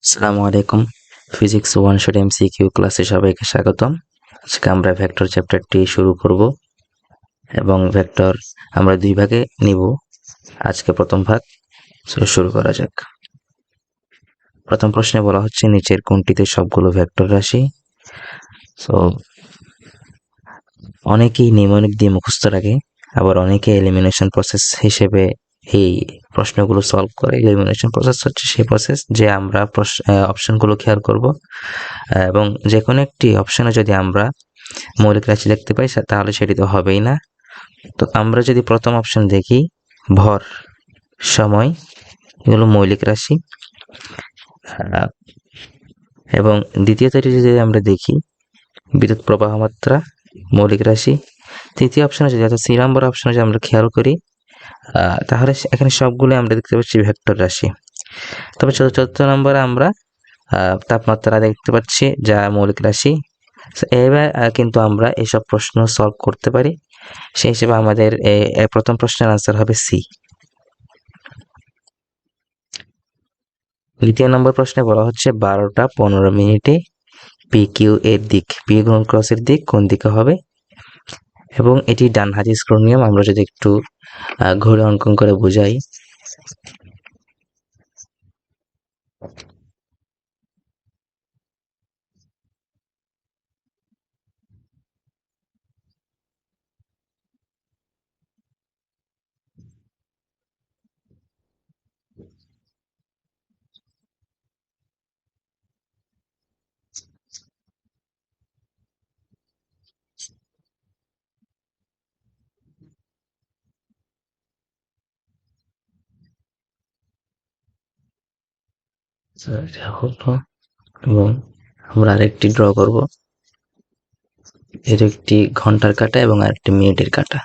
আসসালামু আলাইকুম। Physics one shot MCQ ক্লাসে সবাইকে স্বাগতম। আজকে আমরা ভেক্টর চ্যাপ্টারটি শুরু করব এবং ভেক্টর আমরা দুই ভাগে নিব। আজকে প্রথম ভাগ শুরু করা যাক। প্রথম প্রশ্নে বলা হচ্ছে নিচের কোনটিতে সবগুলো ভেক্টর রাশি। সো অনেকেই নিউমেরিক দিয়ে মুখস্থ রাখে, আবার অনেকে এলিমিনেশন প্রসেস হিসেবে এই প্রশ্নগুলো সলভ করে। এলিমিনেশন প্রসেস হচ্ছে সেই প্রসেস যে আমরা অপশনগুলো খেয়াল করব এবং যে কোনো একটি অপশনে যদি আমরা মৌলিক রাশি দেখতে পাই তাহলে সেটি তো হবেই না। তো আমরা যদি প্রথম অপশন দেখি ভর, সময়, এগুলো মৌলিক রাশি, এবং দ্বিতীয়টি যদি আমরা দেখি বিদ্যুৎ প্রবাহ মাত্রা, মৌলিক রাশি। তৃতীয় অপশনে যদি অর্থাৎ 3 নম্বর অপশনে যদি আমরা খেয়াল করি তাহলে এখানে সবগুলো আমরা দেখতে পাচ্ছি ভেক্টর রাশি। তবে চতুর্থ নম্বরে আমরা তাপমাত্রা দেখতে পাচ্ছি যা মৌলিক রাশি। এবার কিন্তু আমরা এইসব প্রশ্ন সলভ করতে পারি। সেই হিসেবে আমাদের প্রথম প্রশ্নের আনসার হবে সি। দ্বিতীয় নম্বর প্রশ্নে বলা হচ্ছে 12টা 15 মিনিটে পি কিউ এর দিক, পি গুণন ক্রসের দিক কোন দিকে হবে, এবং এটি ডান হাতি স্ক্রু নিয়ম। আমরা যদি একটু ঘড়ি অঙ্কন করে বোঝাই, এবং আমরা আরেকটি ড্র করব, এর একটি ঘন্টার কাঁটা এবং আরেকটি মিনিটের কাঁটা।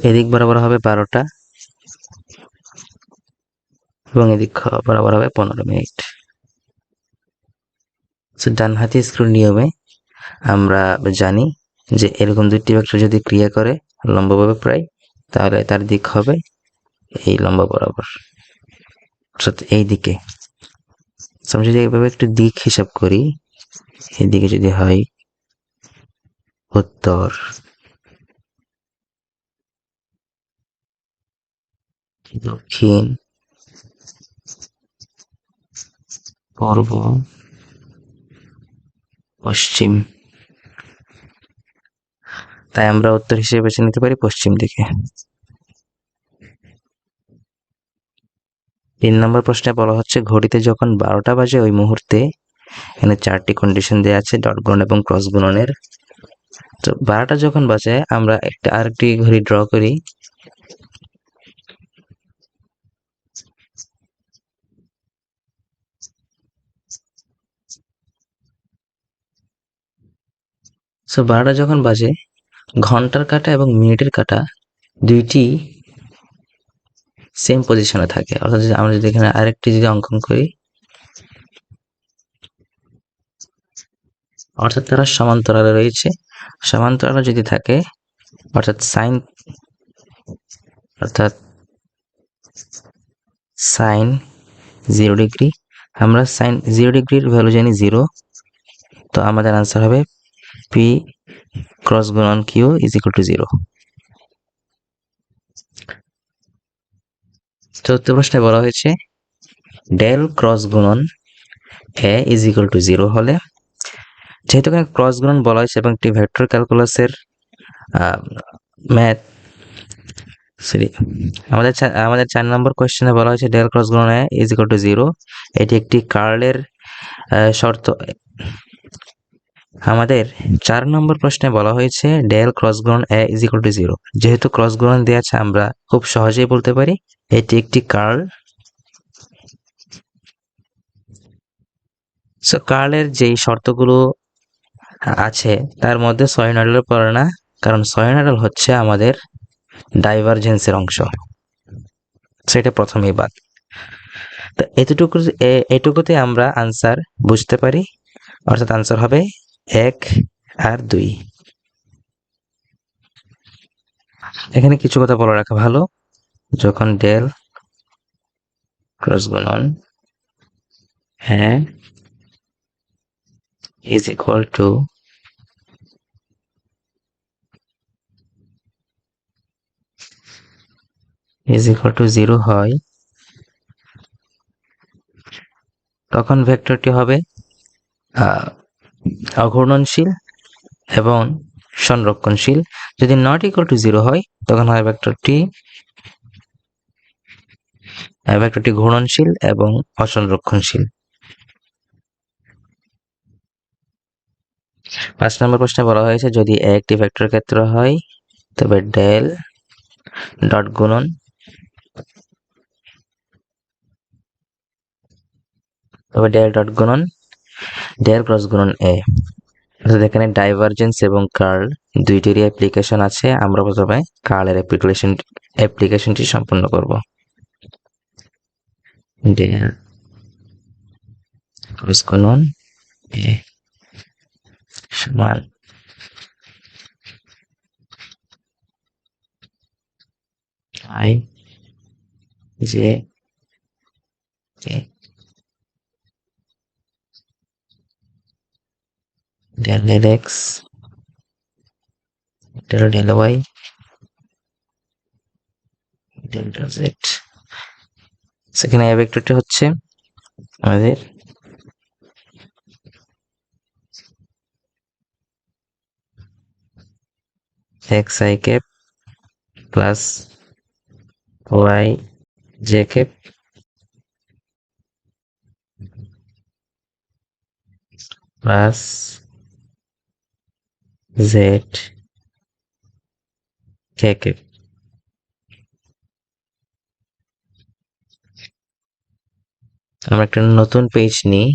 এদিক বরাবর হবে 12টা এবং এদিক বরাবর হবে 15 মিনিট। ডান হাতি স্ক্রু নিয়মে আমরা জানি যে এরকম দুইটি ভেক্টর যদি ক্রিয়া করে লম্বভাবে প্রায়, তাহলে তার দিক হবে এই লম্ব বরাবর, অর্থাৎ এই দিকে। আমরা যদি এইভাবে একটু দিক হিসাব করি, এদিকে যদি হয় উত্তর, দক্ষিণ, পূর্ব, পশ্চিম, তাই আমরা উত্তর হিসেবে বেছে নিতে পারি পশ্চিম দিকে। 3 নম্বর প্রশ্নে বলা হচ্ছে ঘড়িতে যখন 12টা বাজে ওই মুহূর্তে, এখানে 4টি কন্ডিশন দেওয়া আছে ডট গুণন এবং ক্রস গুণনের। তো 12টা যখন বাজে আমরা আরেকটি ঘড়ি ড্র করি, সো 12টা যখন বাজে ঘন্টার কাঁটা এবং মিনিটের কাঁটা দুইটি সেম পজিশনে থাকে। অর্থাৎ আমরা যদি এখানে আরেকটি যদি অঙ্কন করি, অর্থাৎ তারা সমান্তরালে রয়েছে। সমান্তরালে যদি থাকে অর্থাৎ সাইন 0 ডিগ্রি, আমরা সাইন 0 ডিগ্রির ভ্যালু জানি 0, তো আমাদের আনসার হবে পি ক্রস গুণন কিউ ইজ ইকুয়াল টু 0। চতুর্থ প্রশ্নে বলা হয়েছে ডেল ক্রস গুণন এ ইজ ইকুয়াল টু 0 হলে, যেহেতু এখানে ক্রস গুণন বলা হয়েছে এবং একটি ভেক্টর ক্যালকুলাসের ম্যাথ, সরি, আমাদের 4 নম্বর কোয়েশ্চেনে বলা হয়েছে ডেল ক্রস গুণন এ ইজ ইকুয়াল টু 0। এটি একটি কার্লের শর্ত। আমাদের 4 নম্বর প্রশ্নে বলা হয়েছে ডেল ক্রস গুণন এ ইজ ইকুয়াল টু 0। যেহেতু ক্রস গুণন দেওয়া আছে আমরা খুব সহজেই বলতে পারি এটি একটি কার্ল। সো কার্লের যেই শর্তগুলো আছে তার মধ্যে সলিনয়েডের পড়ে না, কারণ সলিনয়েড হচ্ছে আমাদের ডাইভারজেন্সের অংশ, সেটা প্রথমেই বাদ। তো এটুকুতে আমরা আনসার বুঝতে পারি, অর্থাৎ আনসার হবে 1 আর 2। এখানে কিছু কথা বলে রাখা ভালো, যখন ডেল ক্রস গুণন হ্যাঁ ইজ ইকুয়াল টু জিরো হয়, তখন ভেক্টরটি হবে অঘূর্ণনশীল এবং সংরক্ষণশীল। যদি নট ইকুয়াল টু জিরো হয়, তখন হয় ভেক্টরটি ঘূর্ণনশীল এবং অসংরক্ষণশীল। 5 নম্বর প্রশ্নে বলা হয়েছে যদি একটি ভেক্টর ক্ষেত্র হয় তবে ডেল ডট গুণন ডেল ক্রস গুণন এ। অর্থাৎ এখানে ডাইভারজেন্স এবং কার্ল দুইটিরই অ্যাপ্লিকেশন আছে। আমরা প্রথমে কার্লের অ্যাপ্লিকেশনটি সম্পন্ন করব। ডেল ক্রস গুণন এ সমান I J K del X del Y del Z. সেখানে এই ভেক্টরটি হচ্ছে আমাদের X I cap plus Y J cap plus Z K cap. আমরা একটা নতুন পেজ নিই।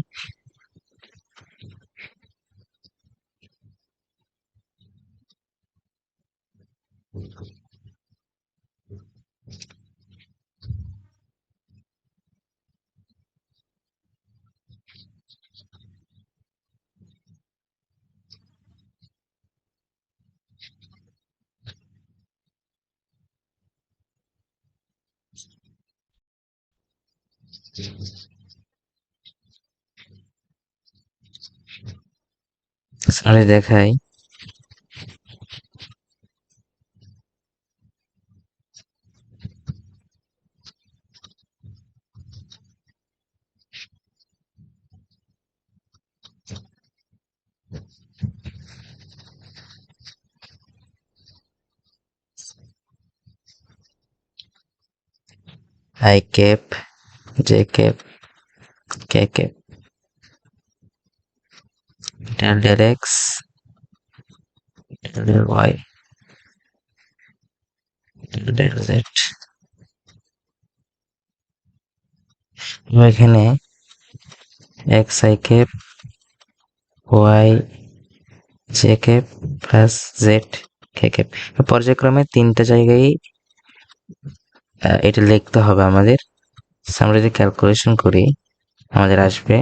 আমি দেখাই I cap J cap K cap del X del Y del Z. এখানে X I cap Y J cap plus Z K cap পর্যায়ক্রমে তিনটা জায়গায় এটা লিখতে হবে আমাদের। আমরা যদি ক্যালকুলেশন করি আমাদের আসবে,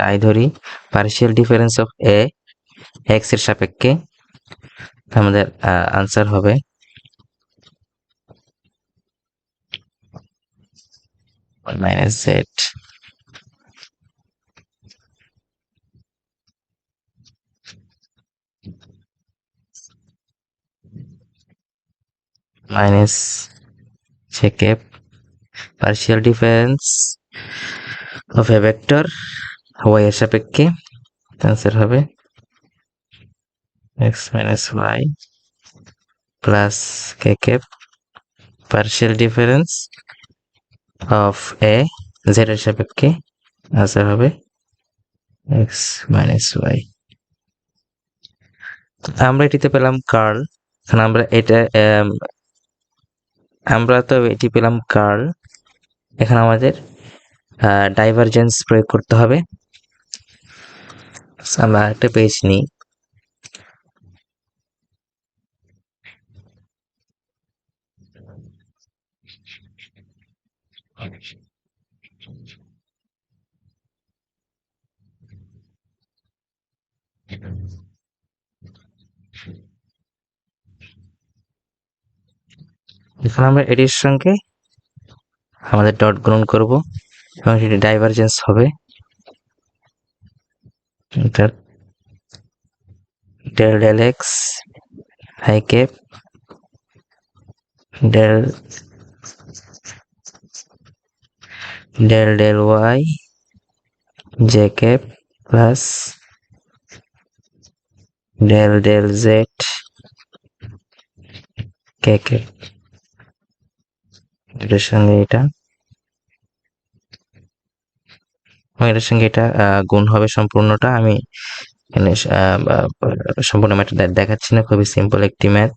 আই ধরি partial difference of a x এর সাপেক্ষে, আমাদের আনসার হবে minus z minus j cap partial difference of a vector y এর সাপেক্ষে, আনসার হবে x minus y plus k cap partial difference of a z এর সাপেক্ষে, আনসার হবে এক্স মাইনাস ওয়াই। আমরা এটিতে পেলাম কার্ল। এখন আমরা তো এটি পেলাম কার্ল। এখন আমাদের ডাইভারজেন্স প্রয়োগ করতে হবে। আমরা একটা পেজ নিই। এখন আমরা এটির সঙ্গে আমাদের ডট গুণন করব এবং এটি ডাইভারজেন্স হবে del del x I cap del del del y J cap plus del del z K cap. এটার সঙ্গে এটা এটার সঙ্গে এটা গুণ হবে সম্পূর্ণটা। আমি এখানে সম্পূর্ণ ম্যাথটা দেখাচ্ছি না, খুবই সিম্পল একটি ম্যাথ।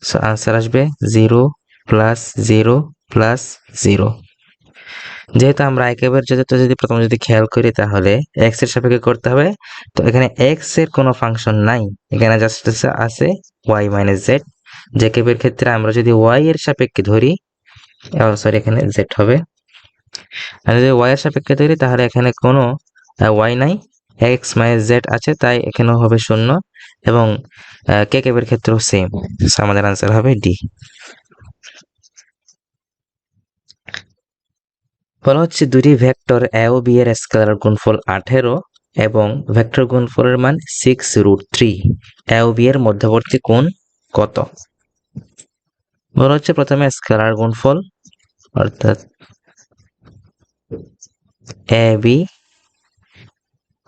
সো আনসার আসবে 0 প্লাস 0 প্লাস 0। যেহেতু আমরা আইকিউবের যদি প্রথমে যদি খেয়াল করি তাহলে x এর সাপেক্ষে করতে হবে। তো এখানে x এর কোনো ফাংশন নাই, এখানে জাস্ট আছে y মাইনাস জেড। জেকেবের ক্ষেত্রে আমরা যদি y এর সাপেক্ষে ধরি, সরি এখানে z হবে, আর যদি y এর সাপেক্ষে ধরি তাহলে এখানে কোনো y নাই, x মাইনাস z আছে, তাই এখানেও হবে 0 এবং কেকেবের ক্ষেত্রেও সেম। আমাদের আনসার হবে ডি। বলা হচ্ছে দুটি ভেক্টর এ ও বি এর স্কেলার গুণফল 18 এবং ভেক্টর গুণফলের মান 6√3। এ ও বি এর মধ্যবর্তী কোণ কত? বলা হচ্ছে প্রথমে স্কেলার গুণফল অর্থাৎ A B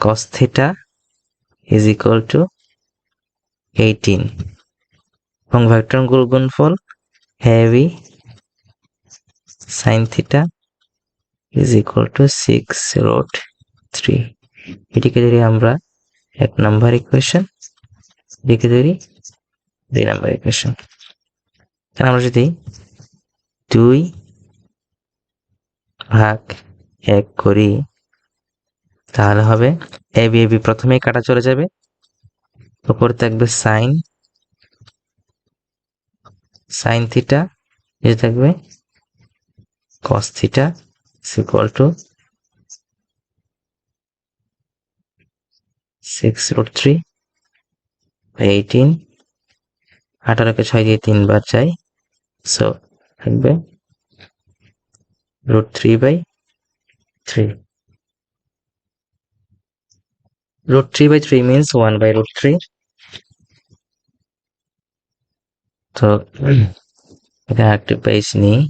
cos theta is equal to 18 এবং ভেক্টর গুণফল A B sin theta is equal to 6√3। এটিকে ধরি আমরা 1 নম্বর ইকুয়েশন, এটিকে ধরি 2 নম্বর ইকুয়েশন। তাহলে আমরা যদি 2/1 করি তাহলে হবে এ বি প্রথমেই কাটা চলে যাবে, উপরে থাকবে sin থিটা, নিচে থাকবে cos theta is equal to 6√3 18। 18কে 6 দিয়ে 3 বার যায়, সো থাকবে √3/3। √3/3 means 1/√3। তো এখানে একটা পেজ নিই,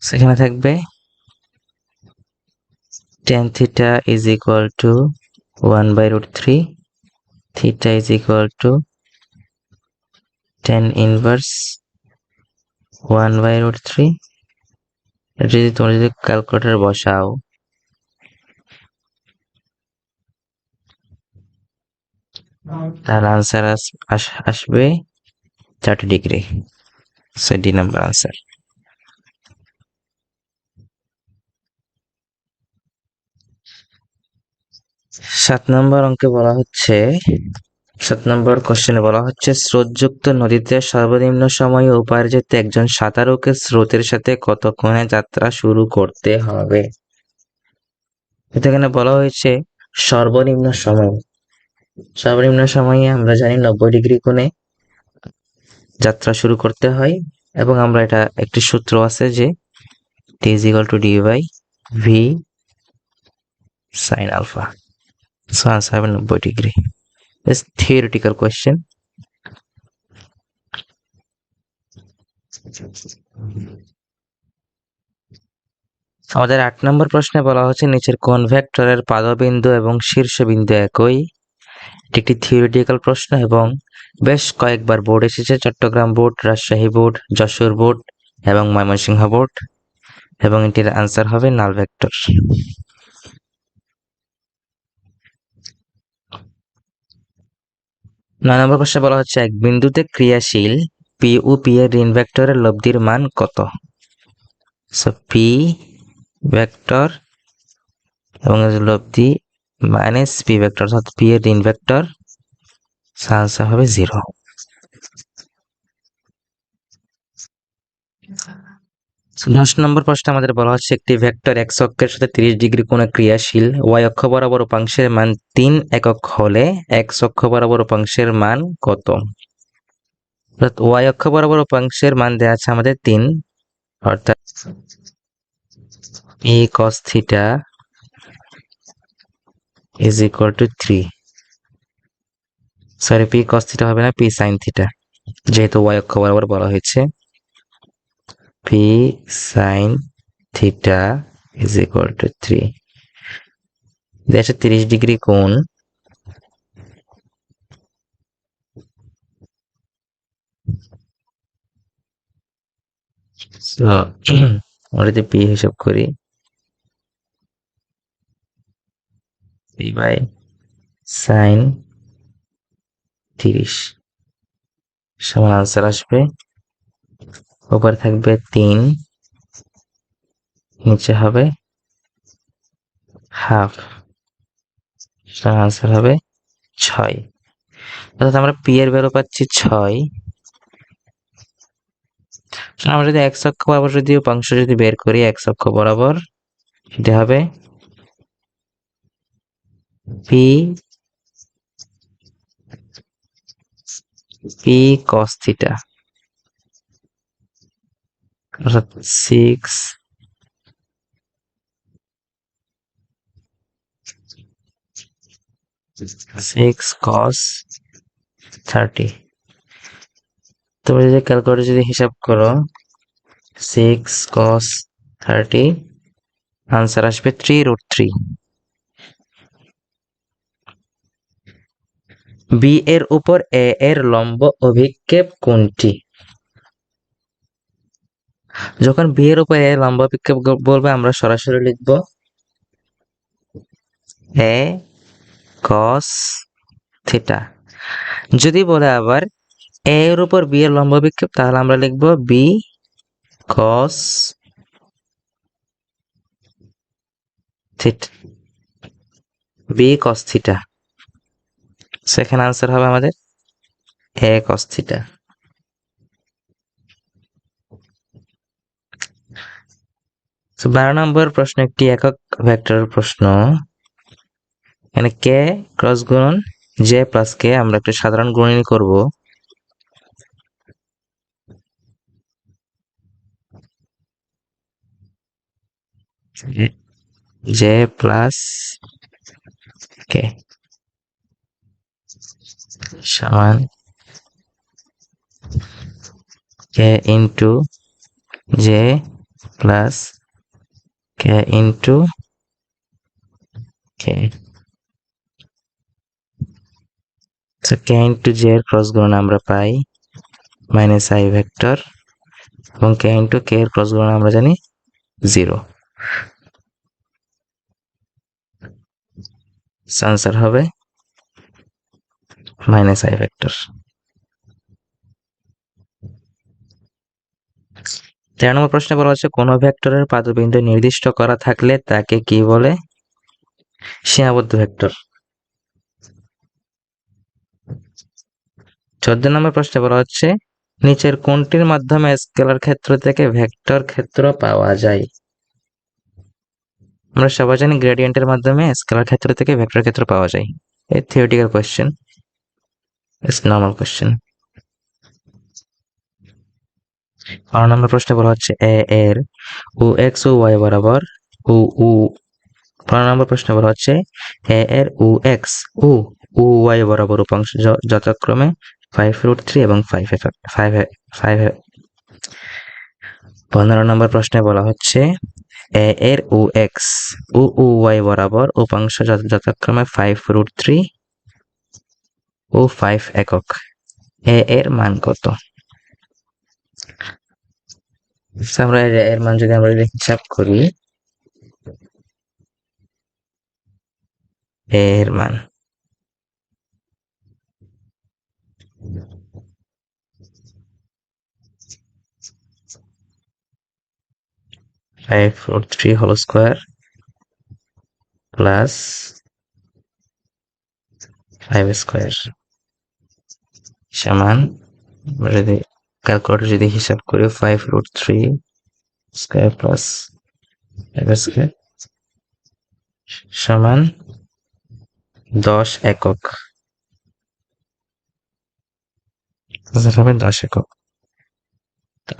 সেখানে থাকবে tan theta is equal to 1/√3, theta is equal to tan inverse 1/√3। যদি তোমরা যদি ক্যালকুলেটর বসাও তাহলে আনসার আসবে 30 degree. So D number answer. 7 নম্বর অঙ্কে বলা হচ্ছে, 7 নম্বর কোশ্চেনে বলা হচ্ছে স্রোতযুক্ত নদীতে সর্বনিম্ন সময়ে ওপারে যেতে একজন সাঁতারুকে স্রোতের সাথে কতক্ষণে যাত্রা শুরু করতে হবে? এখানে বলা হয়েছে সর্বনিম্ন সময়। সর্বনিম্ন সময়ে আমরা জানি 90 ডিগ্রি কোণে যাত্রা শুরু করতে হয় এবং আমরা এটা একটি সূত্র আছে যে t is equal to d/v sin alpha। So answer হবে 90 ডিগ্রি। This theoretical question। আমাদের 8 নম্বর প্রশ্নে বলা হচ্ছে নিচের কোন ভেক্টরের পাদবিন্দু এবং শীর্ষবিন্দু একই? এটি একটি থিওরিটিক্যাল প্রশ্ন এবং বেশ কয়েকবার বোর্ড এসেছে, Chittagong board, Rajshahi board, Jessore board এবং ময়মনসিংহ বোর্ড, এবং এটির আনসার হবে নাল ভেক্টর। 9 নম্বর প্রশ্নে বলা হচ্ছে এক বিন্দুতে ক্রিয়াশীল পি ও পি এর ঋণ ভেক্টরের লব্ধির মান কত? সো পি ভেক্টর এবং লব্ধি মাইনাস পি ভেক্টর, অর্থাৎ পি এর ঋণ ভেক্টর, আনসার হবে 0। দশ নম্বর প্রশ্ন আমাদের বলা হচ্ছে একটি ভেক্টর x অক্ষের সাথে 30 ডিগ্রি কোণে ক্রিয়াশীল, y অক্ষ বরাবর উপাংশের মান 3 একক হলে x অক্ষ বরাবর উপাংশের মান কত? অর্থাৎ y অক্ষ বরাবর উপাংশের মান দেওয়া আছে আমাদের 3, অর্থাৎ p cos theta is equal to 3। Sorry, p cos theta হবে না, p sin theta, যেহেতু y অক্ষ বরাবর বলা হয়েছে। p sin theta is equal to 3। দেওয়া আছে 30 ডিগ্রি কোণ। So, আমরা যদি p হিসাব করি, p by sin 30 সমান আনসার আসবে, উপরে থাকবে 3, নিচে হবে হাফ, আনসার হবে 6। অর্থাৎ আমরা p এর ভ্যালু পাচ্ছি 6। আমরা যদি x অক্ষ বরাবর যদি উপাংশ যদি বের করি, x অক্ষ বরাবর সেটা হবে p cos theta, অর্থাৎ 6 cos 30। তোমরা যদি ক্যালকুলেটর যদি হিসাব করো, 6 cos 30 আনসার আসবে 3√3। b এর উপর a এর লম্ব অভিক্ষেপ কোনটি? যখন b এর উপর a এর লম্ব অভিক্ষেপ বলবে, আমরা সরাসরি লিখব a cos theta। যদি বলে আবার a এর উপর b এর লম্ব অভিক্ষেপ, তাহলে আমরা লিখব b cos theta, b cos theta। সেখানে আনসার হবে আমাদের a cos theta। তো 12 নম্বর প্রশ্ন একটি একক ভেক্টরের প্রশ্ন। এখানে k ক্রস গুণন j প্লাস k, আমরা একটা সাধারণ গুণনী করব। j প্লাস k সমান k into j plus k into k। তো k ইন্টু j এর ক্রস গুণন আমরা পাই মাইনাস i ভেক্টর, এবং k ইন্টু k এর ক্রস গুণন আমরা জানি 0। আনসার হবে মাইনাস i ভেক্টর। 13 নম্বর প্রশ্নে বলা হচ্ছে কোন ভেক্টরের পাদবিন্দু নির্দিষ্ট করা থাকলে তাকে কি বলে? সীমাবদ্ধ ভেক্টর। 14 নম্বর প্রশ্নে বলা হচ্ছে নিচের কোনটির মাধ্যমে স্কেলার ক্ষেত্র থেকে ভেক্টর ক্ষেত্র পাওয়া যায়? আমরা সবাই জানি গ্রেডিয়েন্টের মাধ্যমে স্কেলার ক্ষেত্র থেকে ভেক্টর ক্ষেত্র পাওয়া যায়। এই theoretical question, it's normal question. 12 নম্বর প্রশ্নে বলা হচ্ছে a এর ও x ও y বরাবর ও 12 নম্বর প্রশ্নে বলা হচ্ছে a এর ও x ও y বরাবর উপাংশ যথাক্রমে 5√3 এবং 5। 15 নম্বর প্রশ্নে বলা হচ্ছে a এর ও x ও y বরাবর উপাংশ যথাক্রমে 5√3 ও 5 একক, a এর মান কত? আমরা এর মান যদি আমরা হিসাব করি, এর মান 5√3 হোল স্কোয়ার প্লাস 5 স্কয়ার সমান, যদি ক্যালকুলেটর যদি হিসাব করি 5√3 স্কয়ার প্লাস 5 স্কয়ার সমান 10 একক। হবে 10 একক।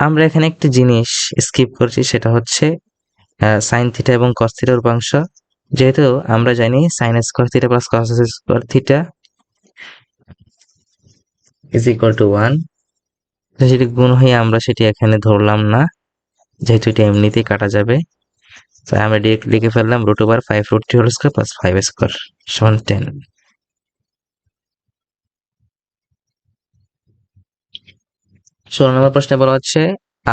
আমরা এখানে একটি জিনিস স্কিপ করছি, সেটা হচ্ছে সাইন থিটা এবং কস থিটার উপাংশ। যেহেতু আমরা জানি sine square theta plus cos square theta is equal to 1, সেটি গুণ হয়ে আমরা সেটি এখানে ধরলাম না, যেহেতু এটা এমনিতেই কাটা যাবে। তাই আমরা ডিরেক্ট লিখে ফেললাম √5√3 হোল স্কয়ার প্লাস 5 স্কয়ার সমান 10। 16 নম্বর প্রশ্নে বলা হচ্ছে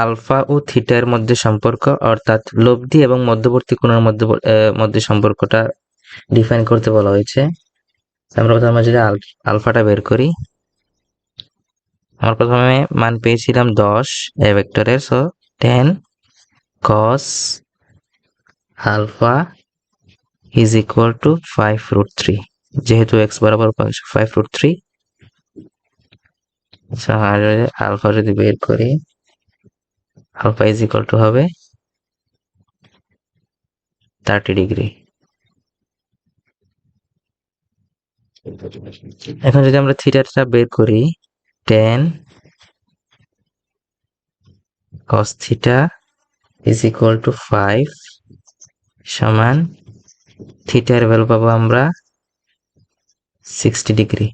আলফা ও থিটার মধ্যে সম্পর্ক, অর্থাৎ লব্ধি এবং মধ্যবর্তী কোণের মধ্যে সম্পর্কটা ডিফাইন করতে বলা হয়েছে। আমরা প্রথমে যদি আলফাটা বের করি, আমরা প্রথমে মান পেয়েছিলাম 10 এ ভেক্টরের, so 10 cos alpha is equal to 5√3, যেহেতু x বরাবর 5√3, আলফা যদি বের করি, আলফা ইজ ইকুয়াল টু হবে 30 ডিগ্রি। এখন যদি আমরা থিটাটা বের করি, 10 cos theta is equal two 5 সমান থিটার ভ্যালু পাবো আমরা 60 ডিগ্রি,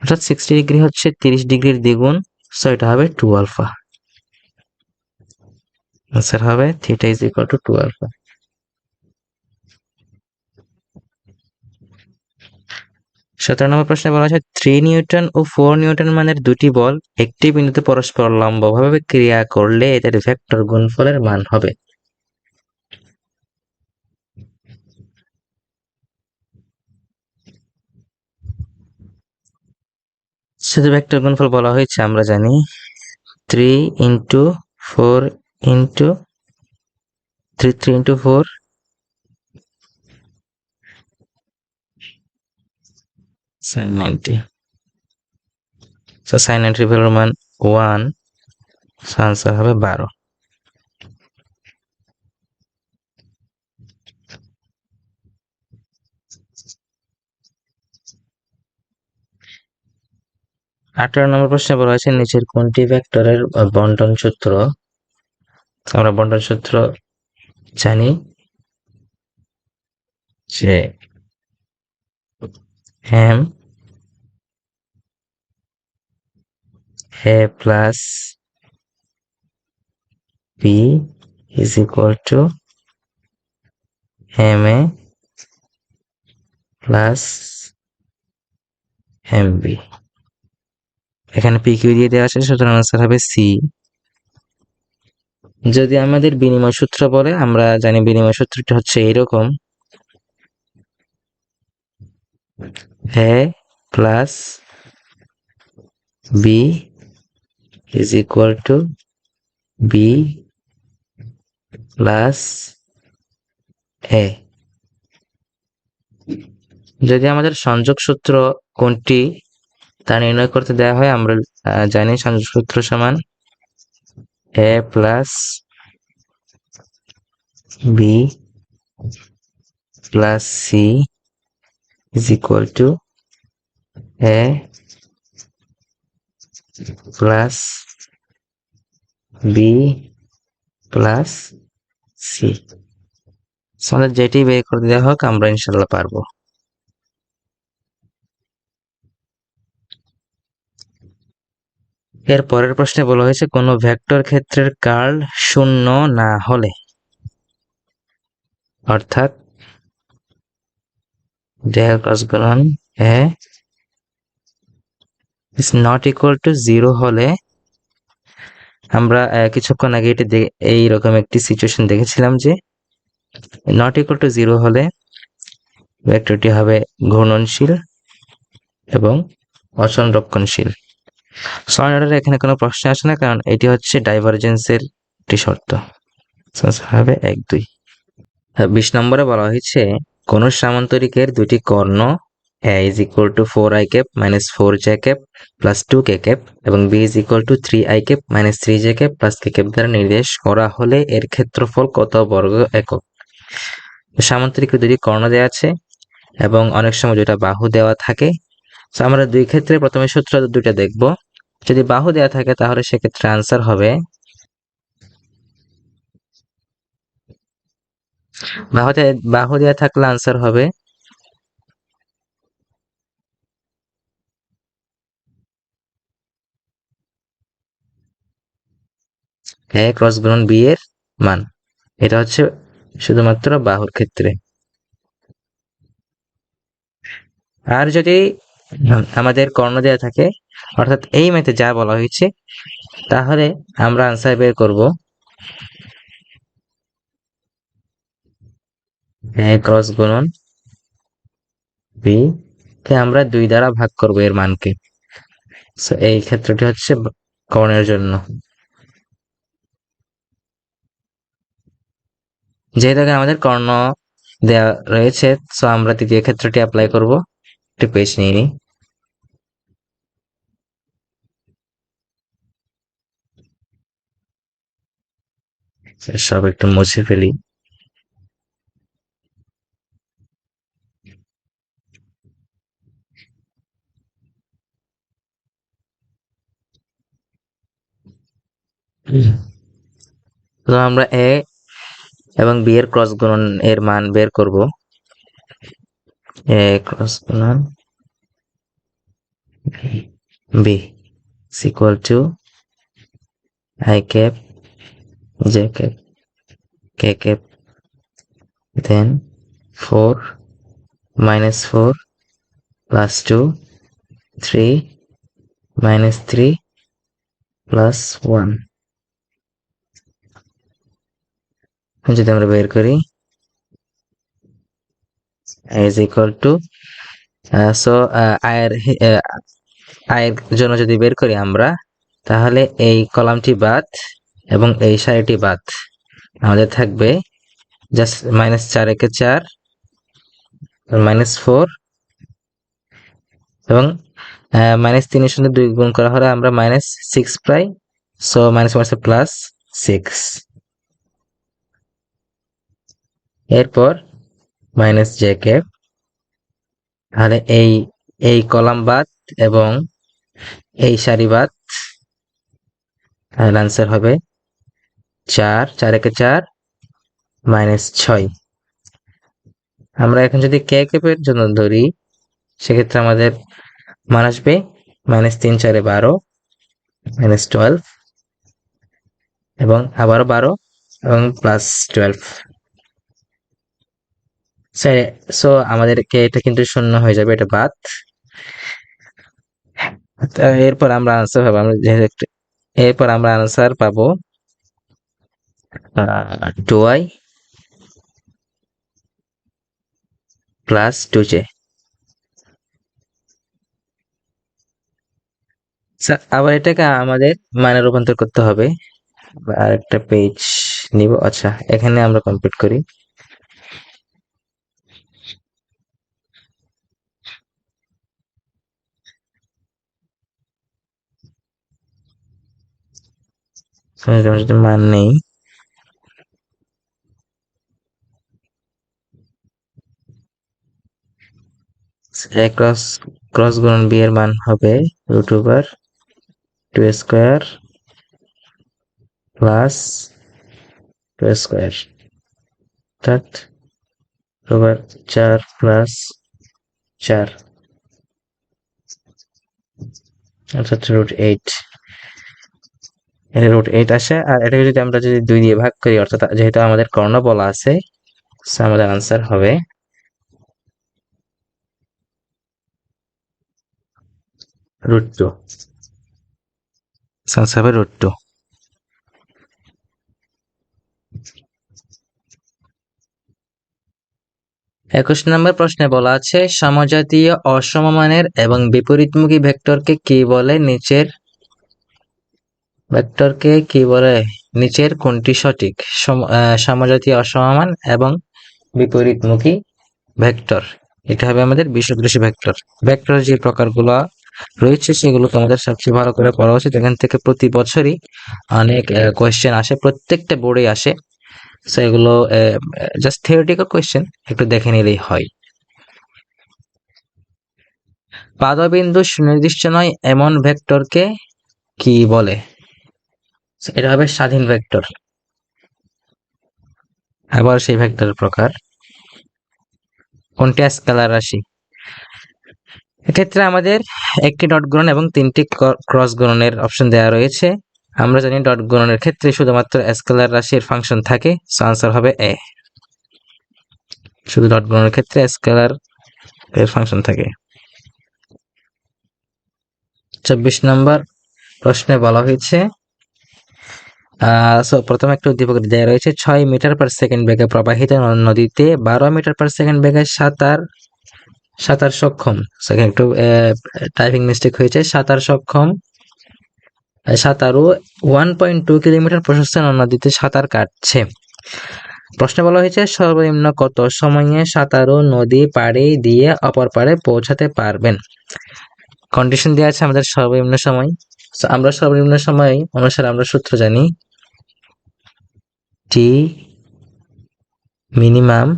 অর্থাৎ 60 ডিগ্রি হচ্ছে 30 ডিগ্রির দ্বিগুণ, সো এটা হবে 2 আলফা। আনসার হবে theta is equal to 2 alpha. 17 নম্বর প্রশ্নে বলা হয়েছে 3 নিউটন ও 4 নিউটন মানের দুটি বল একটি বিন্দুতে পরস্পর লম্বভাবে ক্রিয়া করলে এদের ভেক্টর গুণফলের মান হবে। শুধু ভেক্টর গুণফল বলা হয়েছে, আমরা জানি 3 into 4 into 3 into 4 sin 90, so sin 90 ভ্যালুর মান 1, so আনসার হবে 12। আঠারো নম্বর প্রশ্নে বলা হয়েছে নিচের কোনটি ভেক্টরের বন্টন সূত্র। আমরা বন্টন সূত্র জানি যে m a plus b is equal to ma plus mb। এখানে pq দিয়ে দেওয়া আছে, সুতরাং আনসার হবে c। যদি আমাদের বিনিময় সূত্র বলে, আমরা জানি বিনিময় সূত্রটি হচ্ছে এরকম, a plus b is equal to b plus a। যদি আমাদের সংযোগ সূত্র কোনটি তা নির্ণয় করতে দেওয়া হয়, আমরা জানি সংযোগ সূত্র সমান a plus b plus c is equal to a plus b plus c। আমাদের যেটি বের করে দেওয়া হোক আমরা ইনশাল্লাহ পারবো। এর পরের প্রশ্নে বলা হয়েছে কোনো ভেক্টর ক্ষেত্রের কার্ল শূন্য না হলে, অর্থাৎ del cross গুণন a is not equal to 0 হলে, আমরা কিছুক্ষণ আগে এইরকম একটি সিচুয়েশন দেখেছিলাম যে নট ইকুয়াল টু 0 হলে ভেক্টরটি হবে ঘূর্ণনশীল এবং অসংরক্ষণশীল। সলিনয়েডের এখানে কোনো প্রশ্ন আসে না, কারণ এটি হচ্ছে ডাইভারজেন্সের একটি শর্ত। হবে 1, 2। 20 নম্বরে বলা হয়েছে কোন সামান্তরিকের দুটি কর্ণ a is equal to 4i cap minus 4j cap plus 2k cap এবং b is equal to 3i cap minus 3j cap plus k cap দ্বারা নির্দেশ করা হলে এর ক্ষেত্রফল কত বর্গ একক। সামান্তরিকের দুটি কর্ণ দেওয়া আছে এবং অনেক সময় দুইটা বাহু দেওয়া থাকে। তো আমরা দুই ক্ষেত্রে প্রথমে সূত্র দুইটা দেখব। যদি বাহু দেওয়া থাকে তাহলে সেক্ষেত্রে আনসার হবে বাহু দেওয়া থাকলে আনসার হবে a ক্রস গুণন b এর মান। এটা হচ্ছে শুধুমাত্র বাহুর ক্ষেত্রে। আর যদি আমাদের কর্ণ দেওয়া থাকে, অর্থাৎ এই ম্যাথে যা বলা হয়েছে, তাহলে আমরা আনসার বের করব a ক্রস গুণন b কে আমরা 2 দ্বারা ভাগ করব এর মানকে। সো এই ক্ষেত্রটি হচ্ছে কর্ণের জন্য। যেহেতু আমাদের কর্ণ দেওয়া রয়েছে, সো আমরা তৃতীয় ক্ষেত্রটি অ্যাপ্লাই করব। একটি পেজ নিয়ে নিই। সব একটু মুছে ফেলি। তো আমরা a এবং b এর ক্রস গুণন এর মান বের করব। a ক্রস গুণন b is equal to I cap j cap k cap then 4 minus 4 plus 2 3 minus 3 plus 1 যদি আমরা বের করি is equal to so আয়ের জন্য যদি বের করি আমরা, তাহলে এই কলামটি বাদ এবং এই সারিটি বাদ, আমাদের থাকবে জাস্ট মাইনাস 4 একে 4 মাইনাস 4 এবং মাইনাস 3 এর সঙ্গে 2 গুণ করা হলে আমরা মাইনাস 6 পাই। সো মাইনাস মাইনাস প্লাস 6, এরপর মাইনাস জে ক্যাপ, তাহলে এই কলাম বাদ এবং এই সারি বাদ, তাহলে আনসার হবে 4 4 একে 4 মাইনাস 6। আমরা এখন যদি কে ক্যাপের জন্য ধরি, সেক্ষেত্রে আমাদের মান আসবে মাইনাস 3 4 12 মাইনাস 12 এবং আবারও 12 এবং প্লাস 12। সো আমাদের কে এটা কিন্তু শূন্য হয়ে যাবে, এটা বাদ। এরপর আমরা আনসার পাবো, এরপর আমরা আনসার পাবো 2i প্লাস 2j। আবার এটাকে আমাদের মানে রূপান্তর করতে হবে। আর একটা পেজ নিব। আচ্ছা, এখানে আমরা কমপ্লিট করি। যদি মান নেই, ক্রস গুণন বি এর মান হবে root over 2 square plus 2 square, অর্থাৎ ওভার 4 প্লাস 4, অর্থাৎ রুট 8। এটা রুট 8 আসে। আর এটাকে যদি আমরা 2 দিয়ে ভাগ করি, অর্থাৎ যেহেতু আমাদের কর্ণ বলা আছে, আমাদের আনসার হবে রুট 2। আনসার হবে রুট 2। একুশ নম্বর প্রশ্নে বলা আছে সমজাতীয় অসমমানের এবং বিপরীতমুখী ভেক্টরকে কি বলে? নিচের কোনটি সঠিক? সমজাতীয় অসমান এবং বিপরীতমুখী ভেক্টর, এটা হবে আমাদের বিষদৃশ ভেক্টর। ভেক্টরের যে প্রকারগুলো রয়েছে সেগুলো তোমাদের সবচেয়ে ভালো করে পড়া উচিত। এখান থেকে প্রতি বছরই অনেক কোয়েশ্চেন আসে, প্রত্যেকটা বোর্ডে আসে। সো এগুলো জাস্ট থিওরিটিক্যাল কোয়েশ্চেন, একটু দেখে নিলেই হয়। পাদবিন্দু সুনির্দিষ্ট নয় এমন ভেক্টরকে কি বলে? So, এটা হবে স্বাধীন ভেক্টর। আবার সেই ভেক্টরের প্রকার কোনটি? স্কেলার রাশি। এক্ষেত্রে আমাদের একটি ডট গুণন এবং তিনটি ক্রস গুণনের অপশন দেওয়া রয়েছে। আমরা জানি ডট গুণনের ক্ষেত্রে শুধুমাত্র স্কেলার রাশির ফাংশন থাকে, সো আনসার হবে এ। শুধু ডট গুণনের ক্ষেত্রে স্কেলার এর ফাংশন থাকে। 24 নম্বর প্রশ্নে বলা হয়েছে প্রথমে একটা উদ্দীপক দেওয়া রয়েছে 6 মিটার পার সেকেন্ড বেগে প্রবাহিত নদীতে 12 মিটার পার সেকেন্ড বেগে সাঁতার সক্ষম। সেখানে একটু টাইপিং মিস্টেক হয়েছে। সাঁতারু 1.2 কিলোমিটার প্রশস্ত নদীতে সাঁতার কাটছে। প্রশ্নে বলা হয়েছে সর্বনিম্ন কত সময়ে সাঁতারু নদী পাড়ি দিয়ে অপর পাড়ে পৌঁছাতে পারবেন। কন্ডিশন দেওয়া আছে আমাদের সর্বনিম্ন সময়। আমরা সর্বনিম্ন সময় অনুসারে আমরা সূত্র জানি, T minimum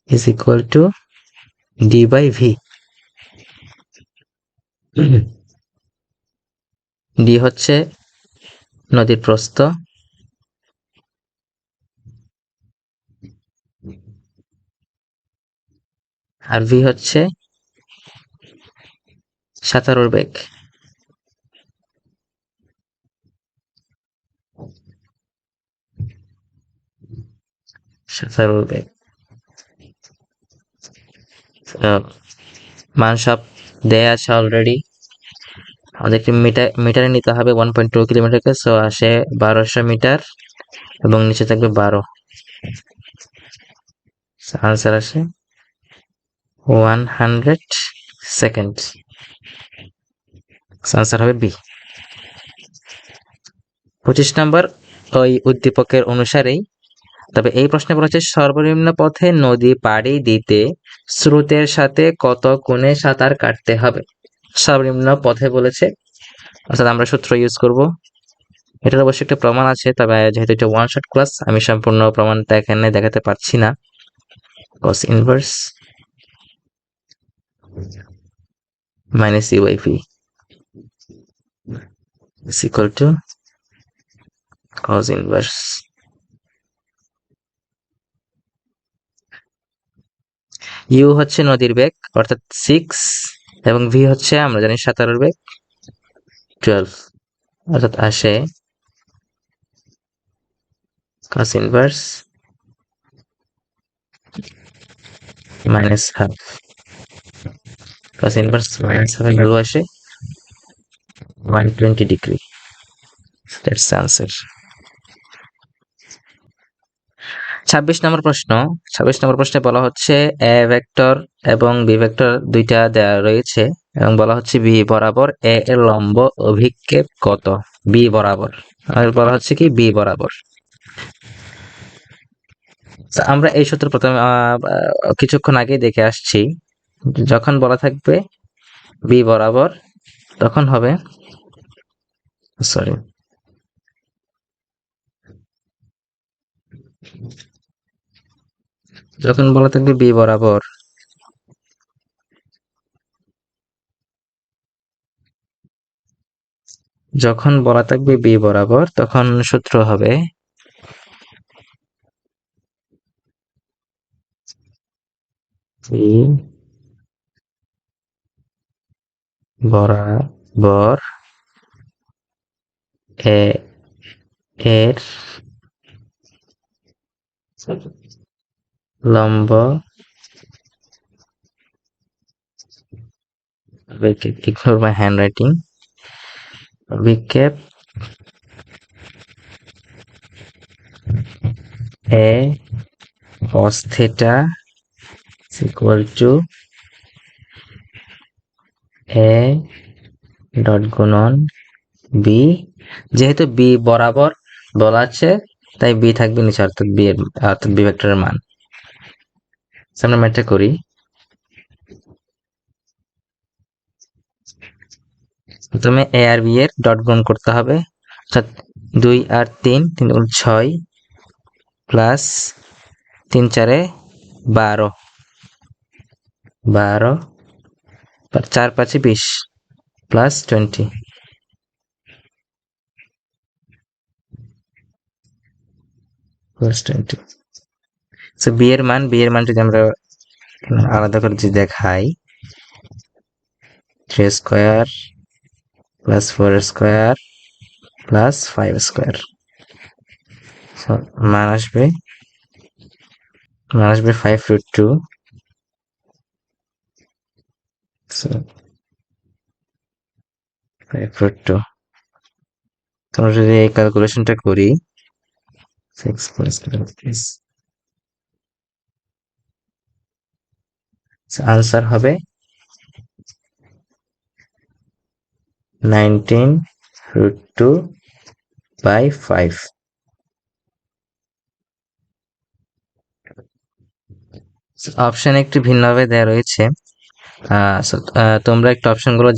is equal to D by V. D হচ্ছে নদীর প্রস্থ, আর ভি হচ্ছে সাঁতারুর বেগ। সাঁতারুর বেগ মান সব দেয়া আছে অলরেডি। আমাদেরকে মিটারে নিতে হবে 1.2 কিলোমিটারকে। সো আসে 1200 মিটার এবং নিচে থাকবে 12। আনসার আসে 100 সেকেন্ড। আনসার হবে বি। 25 নম্বর ওই উদ্দীপকের অনুসারেই, তবে এই প্রশ্নে বলা হচ্ছে সর্বনিম্ন পথে নদী পাড়ি দিতে স্রোতের সাথে কত কোণে সাঁতার কাটতে হবে। সর্বনিম্ন পথে বলেছে, অর্থাৎ আমরা সূত্র ইউজ করব। এটার অবশ্যই একটা প্রমাণ আছে, তবে যেহেতু এটা ওয়ান শট ক্লাস আমি সম্পূর্ণ প্রমাণটা এখানে দেখাতে পারছি না। cos inverse minus u by v is equal to cos inverse u হচ্ছে নদীর বেগ অর্থাৎ 6 এবং ভি হচ্ছে আমরা জানি সাঁতারের বেগ 12, অর্থাৎ আসে cos inverse minus half. cos inverse minus half value আসে 120 ডিগ্রি। That's the answer. 26 নম্বর প্রশ্ন। 26 নম্বর প্রশ্নে বলা হচ্ছে এ ভেক্টর এবং বি ভেক্টর দুইটা দেওয়া রয়েছে এবং বলা হচ্ছে বি বরাবর এ এর লম্ব অভিক্ষেপ কত। বি বরাবর, আর বলা হচ্ছে কি বি বরাবর। আমরা এই সূত্র প্রথমে কিছুক্ষণ আগে দেখে আসছি। যখন বলা থাকবে বি বরাবর তখন হবে, সরি, যখন বলা থাকবে বি বরাবর যখন বলা থাকবে বি বরাবর তখন সূত্র হবে বি বরাবর এ এর লম্ব ইগনোর মাই হ্যান্ড রাইটিং, অভিক্ষেপ এ cos theta is equal to A dot গুণন বি। যেহেতু বি বরাবর বলা আছে তাই বি থাকবে নিচে, অর্থাৎ বি ভেক্টরের মান। আমরা ম্যাথটা করি। প্রথমে এ আর বি এর ডট গুণ করতে হবে, অর্থাৎ 2 আর 3, 3 গুণ 6 plus 3 4 12, 12 4 5 20 plus 20 plus 20। So B এর মান যদি আমরা আলাদা করে যদি দেখাই, 3 square plus 4 square plus 5 square, মান আসবে 5√2। So 5√2। তোমরা যদি এই ক্যালকুলেশনটা করি, 6 প্লাস আনসার হবে 19√2/5। অপশন একটু ভিন্নভাবে দেওয়া রয়েছে। তোমরা একটু অপশনগুলো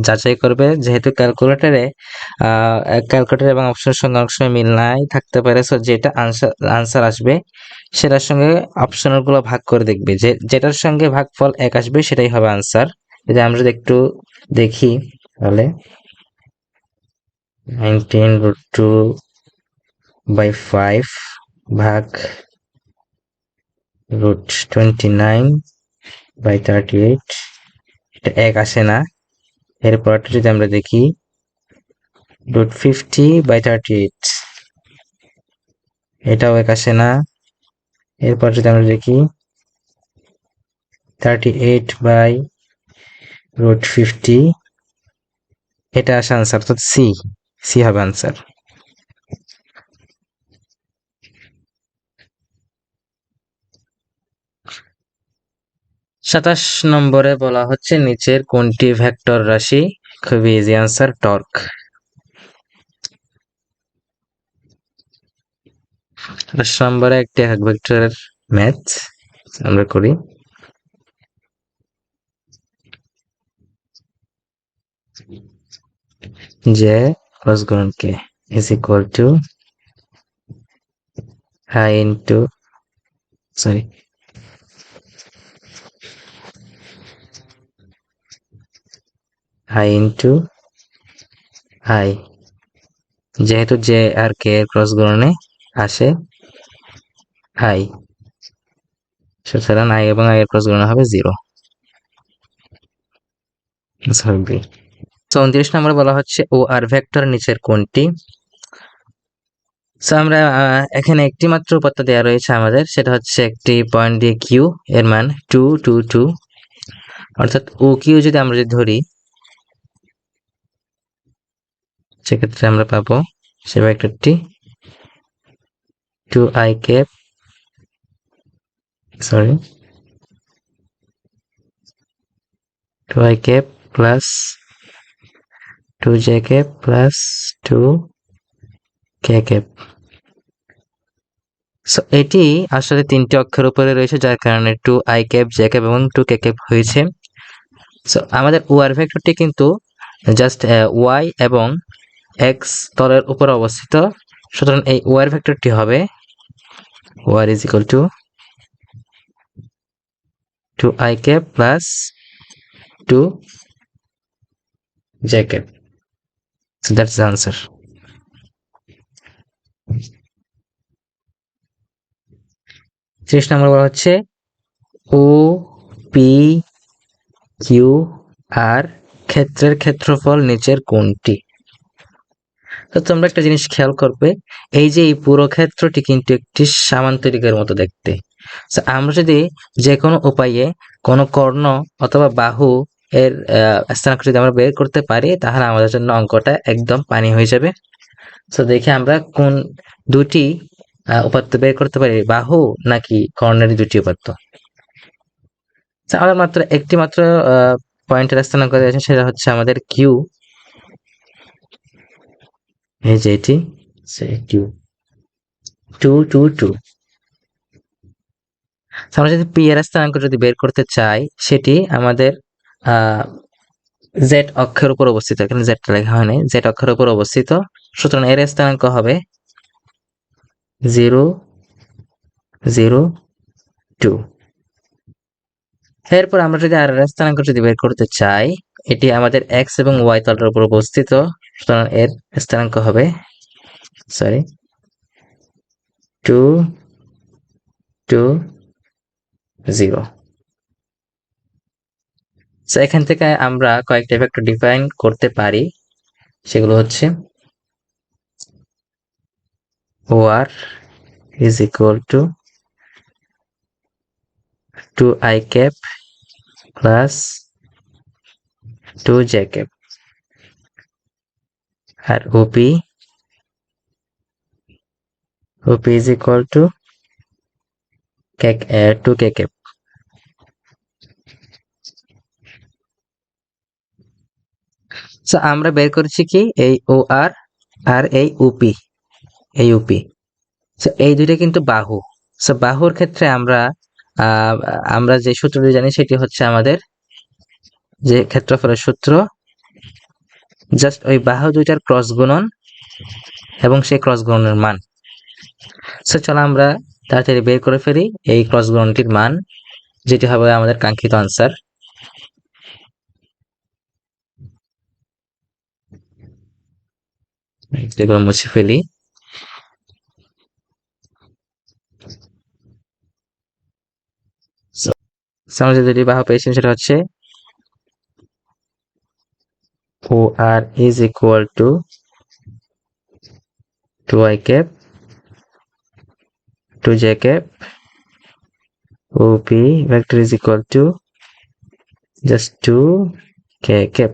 যাচাই করবে, যেহেতু ক্যালকুলেটরে এবং অপশনের সঙ্গে অনেক সময় মিল নাই থাকতে পারে। সো যেটা আনসার আসবে সেটার সঙ্গে অপশনাল গুলো ভাগ করে দেখবে, যেটার সঙ্গে ভাগফল 1 আসবে সেটাই হবে আনসার। যদি আমরা যদি একটু দেখি তাহলে 19√2/5 ভাগ √29/38, এটা 1 আসে না। এরপরটা যদি আমরা দেখি √50/38, এটাও 1 আসে না। এরপর যদি আমরা দেখি 38/√50, এটা আসে আনসার, অর্থাৎ সি হবে আনসার। সাতাশ নম্বরে বলা হচ্ছে নিচের কোনটি ভেক্টর রাশি? খুবই ইজি আনসার, টর্ক। 28 নম্বরে একটি একক ভেক্টরের ম্যাথ আমরা করি। যে ক্রস গুণন কে is equal to high into high, যেহেতু জে আর কে এর ক্রস গুণনে আসে হাই, সুতরাং আই এবং আই এর ক্রস গুণন হবে 0। 29 নম্বরে বলা হচ্ছে ও আর ভেক্টর নিচের কোনটি? সো আমরা এখানে একটি মাত্র উপাত্ত দেওয়া রয়েছে আমাদের, সেটা হচ্ছে একটি পয়েন্ট দিয়ে কিউ, এর মান 2 2 2, অর্থাৎ ও কিউ যদি আমরা যদি ধরি সেক্ষেত্রে আমরা পাবো সে ভেক্টরটি 2i cap plus 2j cap plus 2k cap. So এটি আসলে 3টি অক্ষরের উপরে রয়েছে, যার কারণে 2i ক্যাপ, j ক্যাপ এবং 2k ক্যাপ হয়েছে। সো আমাদের ওয়ার ভেক্টরটি কিন্তু জাস্ট y এবং x তলের উপর অবস্থিত, সুতরাং এই ওয়ার ভেক্টরটি হবে y is equal to 2i cap plus 2j cap. So that's the answer. 30 নম্বর বলা হচ্ছে ও পি কিউ আর ক্ষেত্রের ক্ষেত্রফল নিচের কোনটি? তো তোমরা একটা জিনিস খেয়াল করবে, এই যে এই পুরো ক্ষেত্রটি কিন্তু একটি সামান্তরিকের মতো দেখতে। আমরা যদি যে কোনো উপায়ে কোনো কর্ণ অথবা বাহু এর স্থানাঙ্ক যদি আমরা বের করতে পারি, তাহলে আমাদের জন্য অঙ্কটা একদম পানি হয়ে যাবে। তো দেখি আমরা কোন দুটি উপাত্ত বের করতে পারি, বাহু নাকি কর্ণের দুটি উপাত্ত। আমাদের মাত্র একটি মাত্র পয়েন্টের স্থানাঙ্ক দিয়েছে, সেটা হচ্ছে আমাদের কিউ, এই যে এটি কিউ 2 2 2। আমরা যদি পি এর স্থানাঙ্ক যদি বের করতে চাই, সেটি আমাদের জেড অক্ষের উপর অবস্থিত। এখানে জেডটা লেখা হয় নাই, জেড অক্ষের উপর অবস্থিত। সুতরাং এর স্থানাঙ্ক হবে 0, 0, 2। এরপর আমরা যদি আর এর স্থানাঙ্ক যদি বের করতে চাই, এটি আমাদের এক্স এবং ওয়াই তলটার উপর অবস্থিত। সুতরাং এর স্থানাঙ্ক হবে 2, 2, 0। সো এখান থেকে আমরা কয়েকটা ভেক্টর ডিফাইন করতে পারি। সেগুলো হচ্ছে OR is equal to 2i cap plus 2j cap, আর OP is equal to 2k cap। So আমরা বের করেছি কি এই OR আর এই UP। সো এই দুইটা কিন্তু বাহু। সো বাহুর ক্ষেত্রে আমরা যে সূত্রটি জানি সেটি হচ্ছে আমাদের যে ক্ষেত্রফলের সূত্র, জাস্ট ওই বাহু দুইটার ক্রস গুণন এবং সেই ক্রস গুণনের মান। সো চলো আমরা তাড়াতাড়ি বের করে ফেলি এই ক্রস গুণনটির মান, যেটি হবে আমাদের কাঙ্ক্ষিত আনসার। এগুলো মুছে ফেলি। আমরা যেটি বাহু পেয়েছি সেটা হচ্ছে OR is equal to 2i cap 2j cap, OP vector is equal to just 2k cap।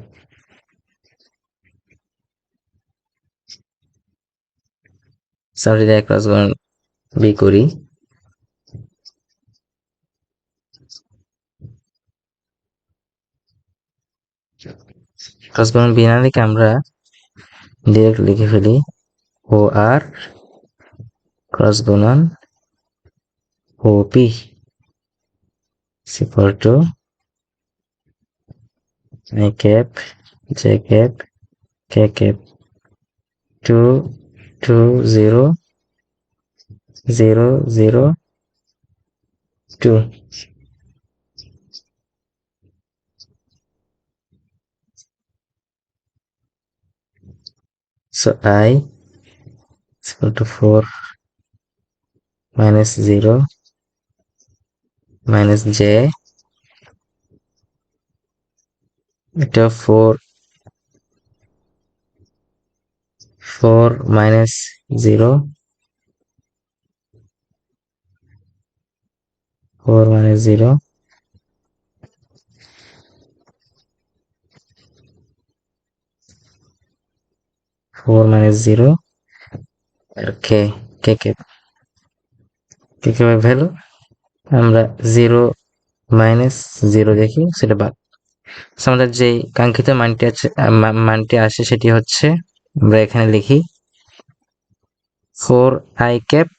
আমরা যদি ক্রস গুণন বি করি, ক্রস গুণন বি না লিখে আমরা ডিরেক্ট লিখে ফেলি OR ক্রস গুণন OP is equal to I cap J cap K cap 2, 2, 0, 0, 0, 2। So I is equal to 4 minus 0 minus J, এটা 4 minus 0, 4 minus 0, 4 minus 0, আর K cap ভ্যালু আমরা 0 minus 0 দেখি, সেটা বাদ। আমাদের যে কাঙ্ক্ষিত মানটি আসে সেটি হচ্ছে, আমরা এখানে লিখি 4i cap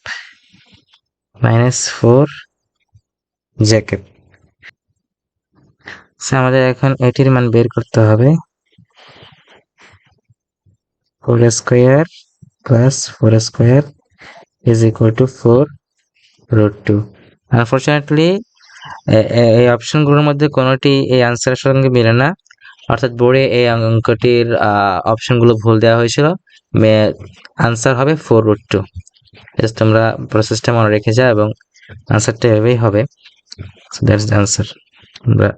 minus 4j cap। আমাদের এখন এটির মান বের করতে হবে, 4 square plus 4 square is equal to 4 root 2। Unfortunately এই অপশনগুলোর মধ্যে কোনোটি এই আনসারের সঙ্গে মিলে না, অর্থাৎ বোর্ডে এই অঙ্কটির অপশনগুলো ভুল দেওয়া হয়েছিল। আনসার হবে 4 root 2। জাস্ট তোমরা প্রসেসটা মনে রেখে যাও এবং আনসারটা এভাবেই হবে। So that's the answer. আমরা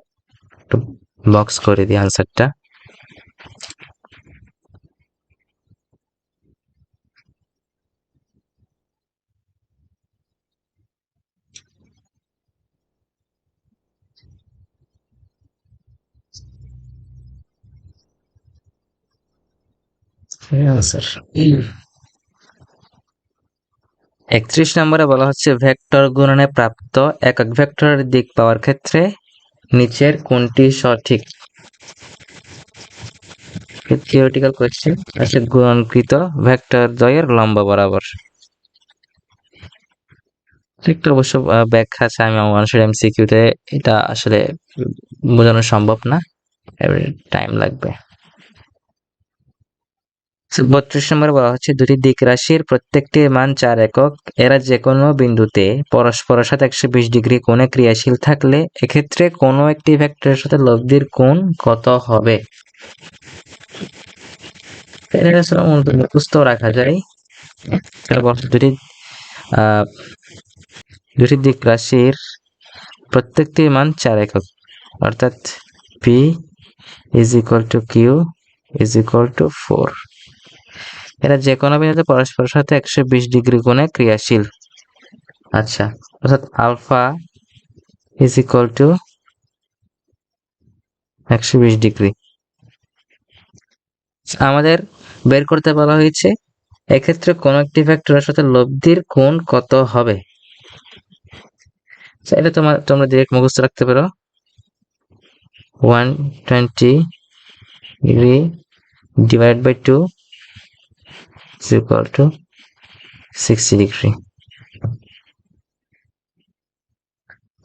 একটু বক্স করে দিই আনসারটা। আনসার 31 নম্বরে বলা হচ্ছে ভেক্টর গুণনে প্রাপ্ত একক ভেক্টরের দিক পাওয়ার ক্ষেত্রে নিচের কোনটি সঠিক? থিওরিটিক্যাল কোয়েশ্চেন আছে। গুণনকৃত ভেক্টর দ্বয়ের লম্ব বরাবর। একটু অবশ্য ব্যাখ্যা আছে, আমি মানুষের এমসিকিউতে এটা আসলে বোঝানো সম্ভব না, টাইম লাগবে। 32 নম্বরে বলা হচ্ছে দুটি দিক রাশির প্রত্যেকটির মান 4 একক, এরা যে কোনো বিন্দুতে পরস্পরের সাথে 120 ডিগ্রি কোণে ক্রিয়াশীল থাকলে এক্ষেত্রে কোনো একটি ভেক্টরের সাথে লব্ধির কোণ কত হবে? এটা আসলে মুখস্থ রাখা যায়। দুটি দিক রাশির প্রত্যেকটির মান 4 একক, অর্থাৎ P is equal to Q is equal to 4। এরা যে কোনো বিন্দুতে পরস্পরের সাথে 120 ডিগ্রি কোণে ক্রিয়াশীল। আচ্ছা, অর্থাৎ alpha is equal to 120 degree. আমাদের বের করতে বলা হয়েছে এক্ষেত্রে কোন একটি ভেক্টরের সাথে লব্ধির কোণ কত হবে। এটা তোমরা ডিরেক্ট মুখস্থ রাখতে পারো। 120 degree divided by 2 is equal to 60 degree.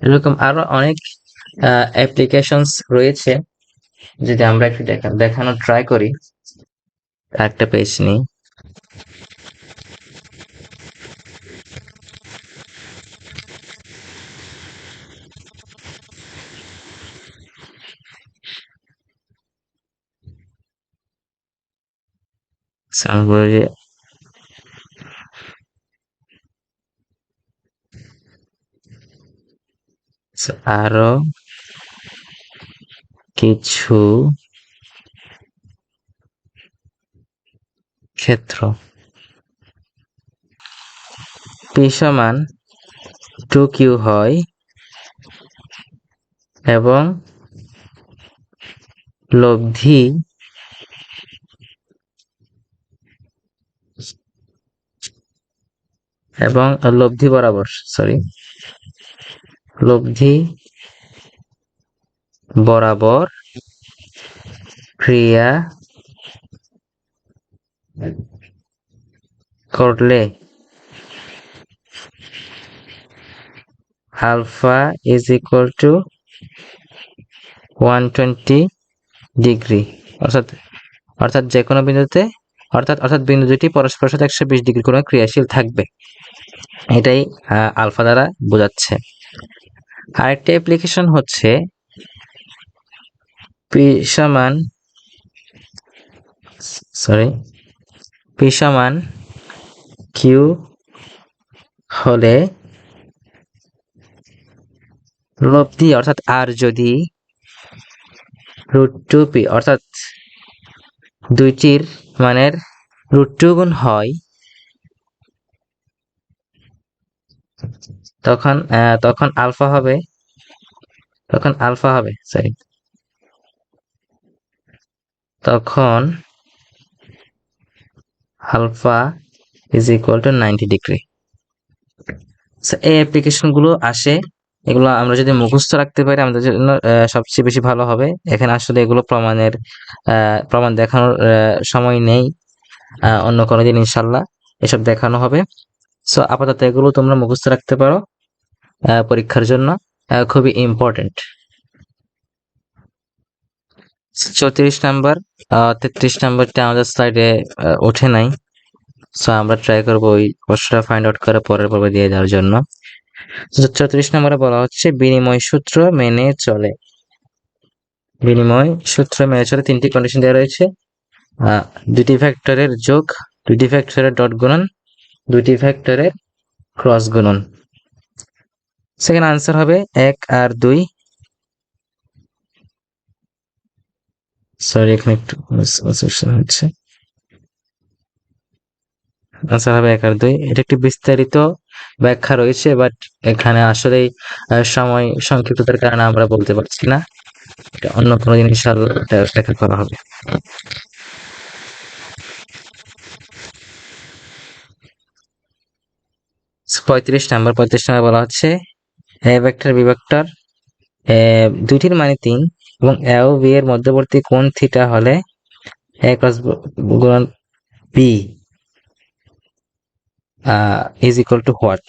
এরকম আরো অনেক অ্যাপ্লিকেশনস রয়েছে, যদি আমরা একটু দেখানোর ট্রাই করি। একটা পেজ নিই। আরো কিছু ক্ষেত্র P সমান 2Q হয় এবং লব্ধি বরাবর লব্ধি বরাবর ক্রিয়া করলে alpha is equal to 120 degree, অর্থাৎ যে কোনো বিন্দুতে অর্থাৎ বিন্দু দুটি পরস্পরের সাথে 120 ডিগ্রি কোণে ক্রিয়াশীল থাকবে, এটাই আলফা দ্বারা বোঝাচ্ছে। আরেকটা অ্যাপ্লিকেশন হচ্ছে P সমান Q হলে লব্ধি অর্থাৎ আর যদি √2P অর্থাৎ দুইটির মানের √2 গুণ হয়, তখন আলফা হবে তখন alpha is equal to 90 degree. এই অ্যাপ্লিকেশন গুলো আসে, এগুলো আমরা যদি মুখস্থ রাখতে পারি আমাদের জন্য সবচেয়ে বেশি ভালো হবে। এখানে আসলে এগুলো প্রমাণ দেখানোর সময় নেই, অন্য কোনো দিন ইনশাল্লাহ এসব দেখানো হবে। সো আপাতত এগুলো তোমরা মুখস্থ রাখতে পারো, পরীক্ষার জন্য খুবই ইম্পর্টেন্ট। 34 নাম্বার 33 নাম্বারটা আমাদের স্লাইডে ওঠে নাই, সো আমরা ট্রাই করবো ওই প্রশ্নটা ফাইন্ড আউট করে পরের পর্বে দিয়ে দেওয়ার জন্য। 34 নম্বরে বলা হচ্ছে বিনিময় সূত্র মেনে চলে। তিনটি কন্ডিশন দেওয়া রয়েছে, দুটি ভেক্টরের যোগ, দুটি ভেক্টরের ডট গুণন, দুটি ভেক্টরের ক্রস গুণন। সেকেন্ড আনসার হবে 1 আর 2। সরি, এখানে একটু হচ্ছে। আনসার হবে 1 আর 2। এটা একটি বিস্তারিত ব্যাখ্যা রয়েছে, বাট এখানে আসলেই সময় সংক্ষিপ্ততার কারণে আমরা বলতে পারছি না, এটা অন্য কোনো দিন ইনশাআল্লাহ ব্যাখ্যা করা হবে। পঁয়ত্রিশ নাম্বার বলা হচ্ছে এ ভেক্টর বি ভেক্টর দুইটির মানে 3 এবং এ ও বি এর মধ্যবর্তী কোণ থিটা হলে এ ক্রস গুণন B is equal to what.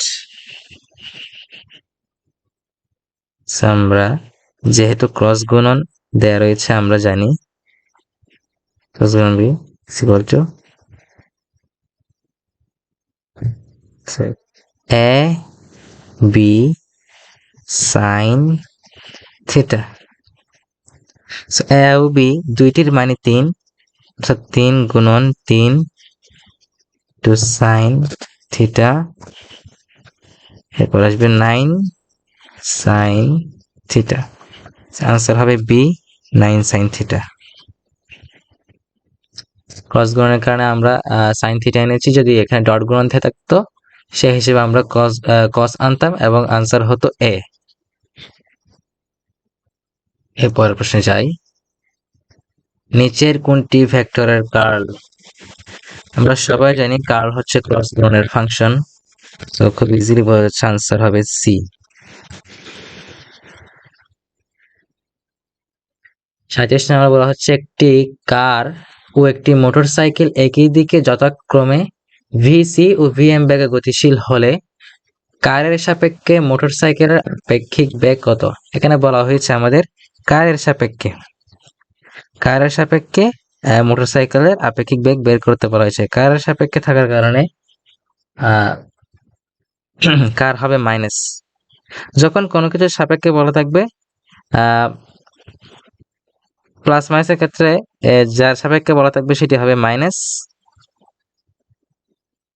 আমরা যেহেতু ক্রস গুণন দেয়া রয়েছে আমরা জানি ক্রস গুণন B equal to A B sine theta. So A ও বি দুইটির মানে 3, অর্থাৎ 3 গুণন 3 টু সাইন থিটা, এরপর আসবে 9 সাইন থিটা। আনসার হবে বি 9 সাইন থিটা। ক্রস গুণনের কারণে আমরা সাইন থিটা এনেছি, যদি এখানে ডট গুণন থাকতো সেই হিসেবে আমরা কস আনতাম এবং আনসার হতো এ। এরপরের প্রশ্নে যাই, নিচের কোনটি ভেক্টরের কার্ল? আমরা সবাই জানি কার্ল হচ্ছে ক্রস গুণনের ফাংশন, তো খুব ইজিলি বোঝা যাচ্ছে আনসার হবে সি। 37 নম্বর বলা হচ্ছে একটি কার ও একটি মোটরসাইকেল একই দিকে যথাক্রমে ভিসি ও ভিএম বেগে গতিশীল হলে কারের সাপেক্ষে মোটরসাইকেলের আপেক্ষিক বেগ কত? এখানে বলা হয়েছে আমাদের কারের সাপেক্ষে মোটরসাইকেলের আপেক্ষিক বেগ বের করতে বলা হয়েছে। কারের সাপেক্ষে থাকার কারণে কার হবে মাইনাস। যখন কোনো কিছুর সাপেক্ষে বলা থাকবে প্লাস মাইনাসের ক্ষেত্রে যার সাপেক্ষে বলা থাকবে সেটি হবে মাইনাস,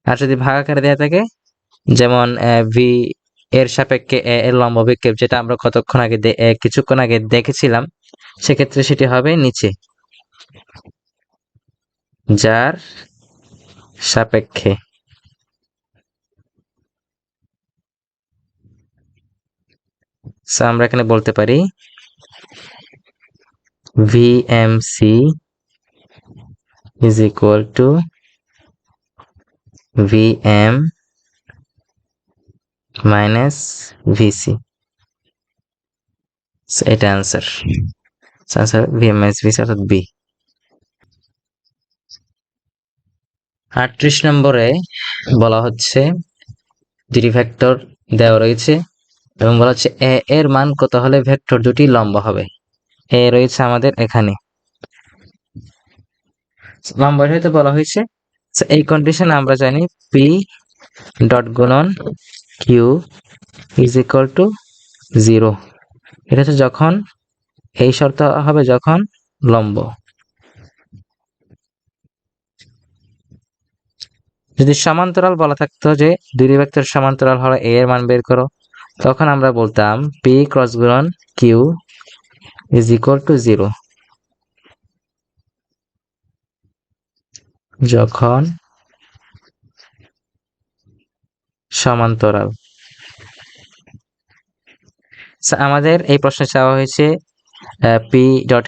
আর যদি ভাগ আকারে দেওয়া থাকে যেমন ভি এর সাপেক্ষে এ এর লম্ব বিক্ষেপ, যেটা আমরা কিছুক্ষণ আগে দেখেছিলাম, সেক্ষেত্রে সেটি হবে নিচে যার সাপেক্ষে। আমরা এখানে বলতে পারি VMC is equal to VM minus VC. এটা আনসার VM minus VC অর্থাৎ বি। 38 নম্বরে বলা হচ্ছে দুটি ভেক্টর দেওয়া রয়েছে এবং বলা হচ্ছে এ এর মান কত হলে ভেক্টর দুটি লম্ব হবে। এ রয়েছে আমাদের এখানে, লম্ব হইতে বলা হয়েছে। এই কন্ডিশনে আমরা জানি পি ডট গুণন কিউ ইজ ইকুয়াল টু 0। এটা হচ্ছে যখন এই শর্ত হবে যখন লম্ব। যদি সমান্তরাল বলা থাকতো যে দুই ভেক্টর সমান্তরাল হলে এ এর মান বের করো, তখন আমরা বলতাম পি ক্রস গুণন কিউ ইজ ইকুয়াল টু 0। যখন সমান্তরাল। আমাদের এই প্রশ্নে চাওয়া হয়েছে পি ডট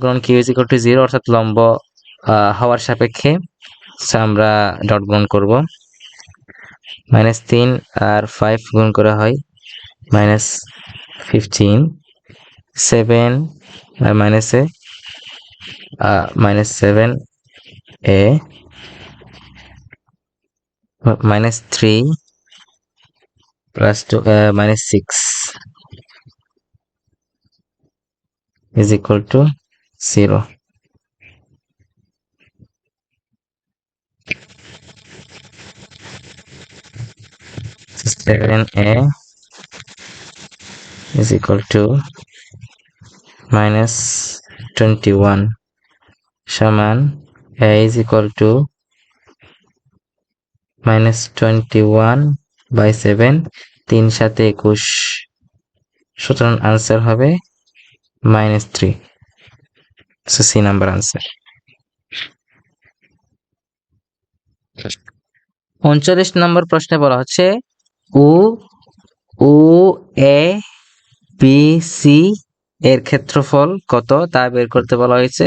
গুণন কিউ ইজ ইকুয়াল টু 0, অর্থাৎ লম্ব হওয়ার সাপেক্ষে। আমরা ডট গুণন করব, -3 আর 5 গুণ করা হয় -15, 7 আর -7a -3 plus 2 -6 is equal to 0. So 7a is equal to -21 সমান a is equal to -21/7, 3 সাথে 21, সুতরাং আনসার হবে -3। So C number answer. 39 নম্বর প্রশ্নে বলা হচ্ছে ও এ বি সি এর ক্ষেত্রফল কত তা বের করতে বলা হয়েছে।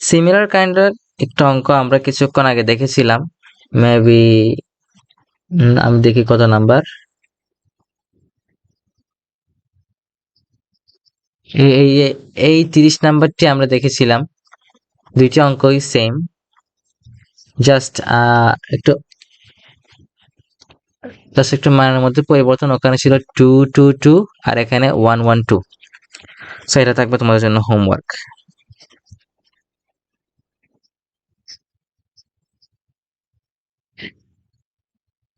সিমিলার কাইন্ডের একটা অঙ্ক আমরা কিছুক্ষণ আগে দেখেছিলাম, মেবি আমি দেখি কত নাম্বার, এই 30 নাম্বারটি আমরা দেখেছিলাম। দুইটি অঙ্কই সেম, জাস্ট একটু জাস্ট একটু মানের মধ্যে পরিবর্তন, ওখানে ছিল 2 2 2 আর এখানে 1 1 2। সো এটা থাকবে তোমাদের জন্য হোমওয়ার্ক।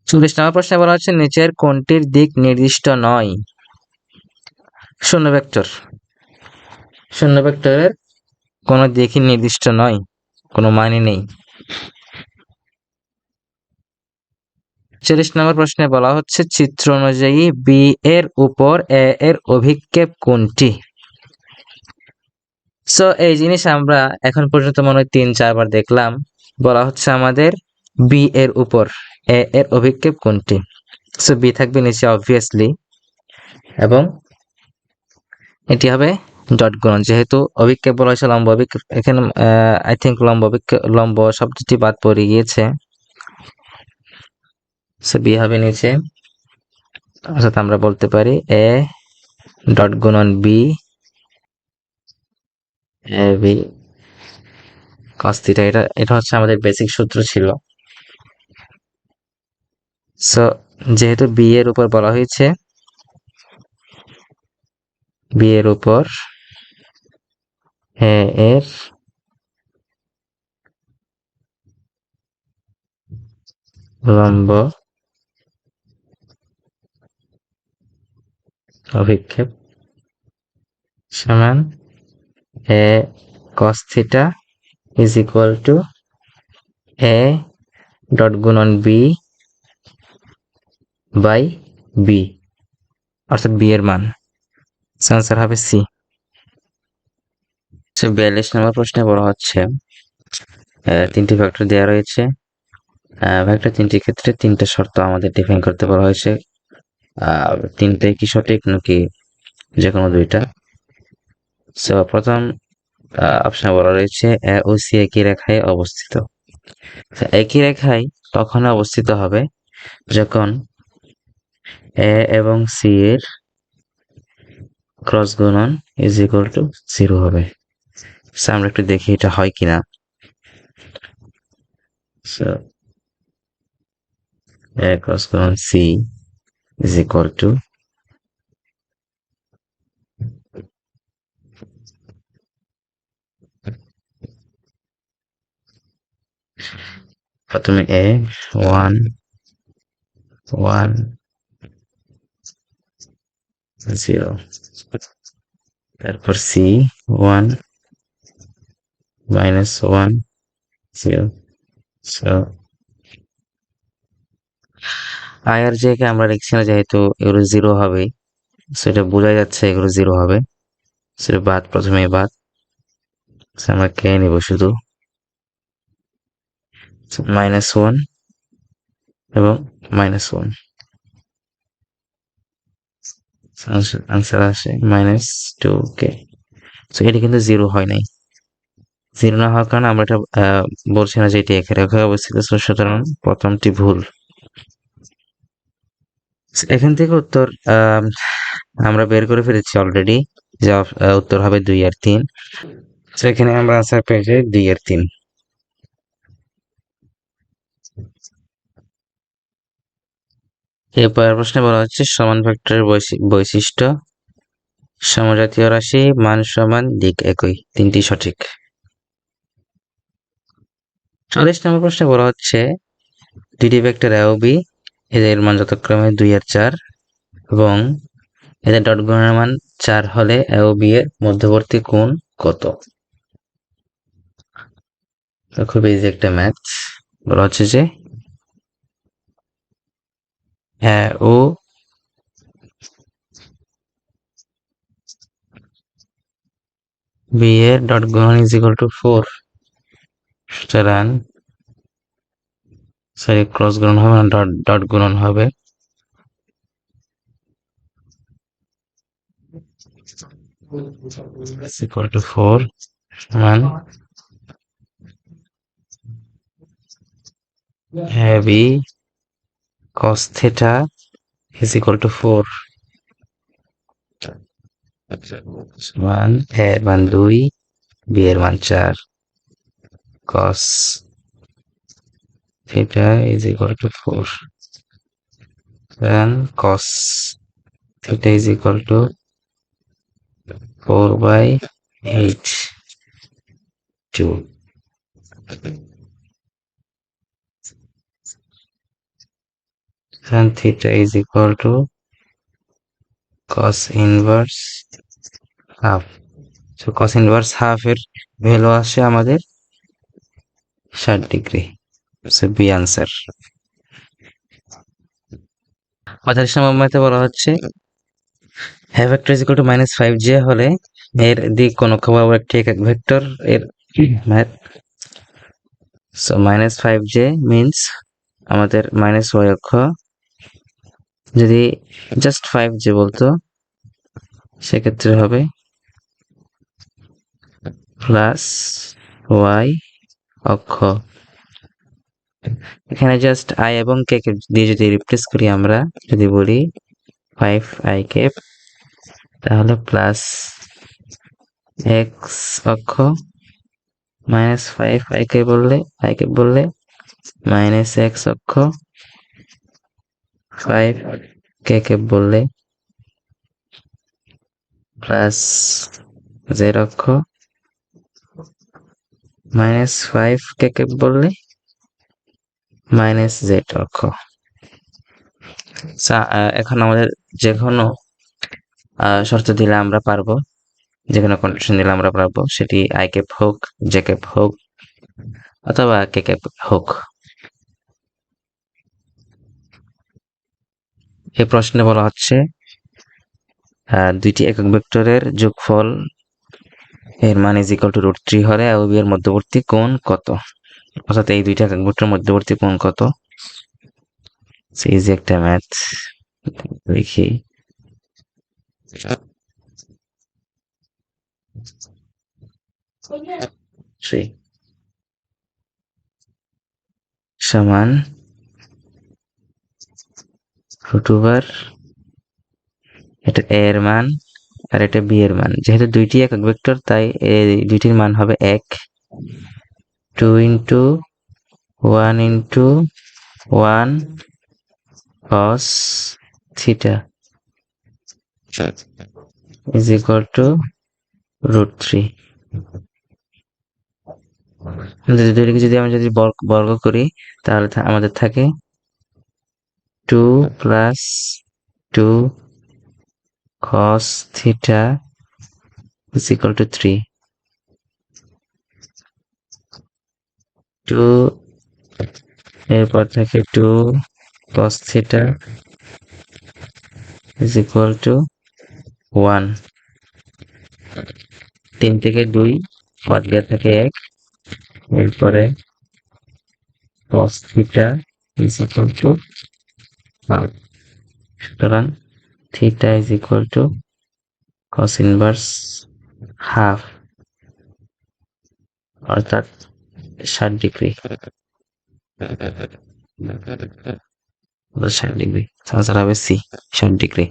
40 নম্বর প্রশ্নে বলা হচ্ছে নিচের কোনটির দিক নির্দিষ্ট নয়? শূন্য ভেক্টর। শূন্য ভেক্টরের কোনো দিকই নির্দিষ্ট নয়, কোনো মানে নেই। 40 নম্বর প্রশ্নে বলা হচ্ছে চিত্র অনুযায়ী বি এর উপর এ এর অভিক্ষেপ কোনটি? সো এই জিনিস আমরা এখন পর্যন্ত মনে হয় 3-4 বার দেখলাম। বলা হচ্ছে আমাদের বি এর উপর এ এর অভিক্ষেপ কোনটি? সো বি থাকবে নিচে অবভিয়াসলি, এবং এটি হবে ডট গুণন, যেহেতু অভিক্ষেপ বলা হয়েছে লম্ব অভিক্ষেপ, এখানে আই থিঙ্ক লম্ব শব্দটি বাদ পড়ে গিয়েছে। সো বি হবে নিচে, অর্থাৎ আমরা বলতে পারি এ ডট গুণন বি, এ বি cos থিটা। এটা হচ্ছে আমাদের বেসিক সূত্র ছিল। সো যেহেতু বি এর উপর বলা হয়েছে, বি এর উপর এ এর লম্ব অভিক্ষেপ সমান এ cos theta is equal to A dot গুণন বি বাই বি, অর্থাৎ বি এর মান। আনসার হবে সি। 42 নম্বর প্রশ্নে বলা হচ্ছে তিনটি ভেক্টর দেওয়া রয়েছে। ভেক্টর তিনটির ক্ষেত্রে তিনটা শর্ত আমাদের ডিফাইন করতে বলা হয়েছে। তিনটাই কি সঠিক নাকি যে কোনো দুইটা? সো প্রথম অপশনে বলা রয়েছে এ ও সি একই রেখায় অবস্থিত। একই রেখায় তখন অবস্থিত হবে যখন এ এবং সি এর ক্রস গুণন ইজ ইকুয়াল টু 0 হবে। সো আমরা একটু দেখি এটা হয় কিনা। সো এ ক্রস গুণন সি ইজ ইকুয়াল টু প্রথমে এ 1 1 0, তারপর সি 1 -1 0। সো আই আর জে কে আমরা লিখছি না, যেহেতু এগুলো 0 হবে, সেটা বোঝা যাচ্ছে এগুলো 0 হবে। সেটা বাদ, প্রথমে বাদ। আমরা কে নিব শুধু, -1 এবং -1। আনসার আসে -2k। সো এটা কিন্তু 0 হয় নাই। 0 না হওয়ার কারণে আমরা এটা বলছি না যে এটি একই রেখায় অবস্থিত। সুতরাং প্রথমটি ভুল। এখান থেকে উত্তর আমরা বের করে ফেলেছি অলরেডি, যে উত্তর হবে 2 আর 3। তো এখানে আমরা আনসার পেয়েছি 2 আর 3। এরপর প্রশ্নে বলা হচ্ছে সমান ভেক্টরের বৈশিষ্ট্য সমজাতীয় রাশি মান সমান দিক একই, তিনটি সঠিক। 40 নম্বর প্রশ্নে বলা হচ্ছে দুটি ভেক্টর এ ও বি, এদের মান যথাক্রমে 2 আর 4, এবং এদের ডট গুণনের মান 4 হলে এ ও বি এর মধ্যবর্তী কোণ কত? খুব ইজি একটা ম্যাথ। বলা হচ্ছে যে এ ও বি এর ডট গুণন ইজ ইকুয়াল টু 4। সুতরাং সরি, ক্রস গুণন হবে না, ডট গুণন হবে। is equal to 4 সমান B cos theta is equal to 4 সমান এ এর মান 2, বি এর মান 4, cos theta is equal to 4। then cos theta is equal to 4/8 2. Then theta is equal to cos inverse half. So cos inverse half এর value আসে আমাদের 60 degree. So B answer. 45 number ম্যাথে বলা হচ্ছে have vector is equal to -5j হলে এর দিক কোন অক্ষ বরাবর একটি একক ভেক্টর এর ম্যাথ। সো -5j মিন্স আমাদের -y অক্ষ, যদি জাস্ট 5j বলতো সেক্ষেত্রে হবে প্লাস y অক্ষ। এখানে জাস্ট i এবং k কে দিয়ে যদি রিপ্লেস করি, আমরা যদি বলি 5i ক্যাপ, তাহলে প্লাস x অক্ষ -5i ক্যাপ বললে মাইনাস x অক্ষ, 5k ক্যাপ বললে প্লাস z অক্ষ, -5k ক্যাপ বললে মাইনাস z অক্ষ। এখন আমাদের যে কোনো শর্ত দিলে আমরা পারবো, যে কোনো কন্ডিশন দিলে আমরা পারবো, সেটি i ক্যাপ হোক, j ক্যাপ হোক অথবা k ক্যাপ হোক। এই প্রশ্নে বলা হচ্ছে দুইটি একক ভেক্টরের যোগফল এর মান ইজ ইকুয়াল টু √3 হলে a ও b এর মধ্যবর্তী কোণ কত? অর্থাৎ এই দুইটা একক ভেক্টরের মধ্যবর্তী কোণ কত? ইজি একটা ম্যাথ, দেখি। সমান √, এটা a এর মান আর এটা b এর মান। যেহেতু দুইটি একক ভেক্টর তাই এই দুইটির মান হবে 1, 2 into 1 into 1 cos theta is equal to √3। দুইটাকে যদি আমরা বর্গ করি তাহলে আমাদের থাকে 2 plus 2 cos theta is equal to 3। 2 এরপর থাকে 2 cos theta is equal to 1। 3 থেকে 2 বাদ গিয়ে থাকে 1, এরপরে cos theta is equal to 1। সুতরাং theta is equal to cos inverse half, অর্থাৎ 60 ডিগ্রি। 60 ডিগ্রি আনসার হবে সি, 60 ডিগ্রি।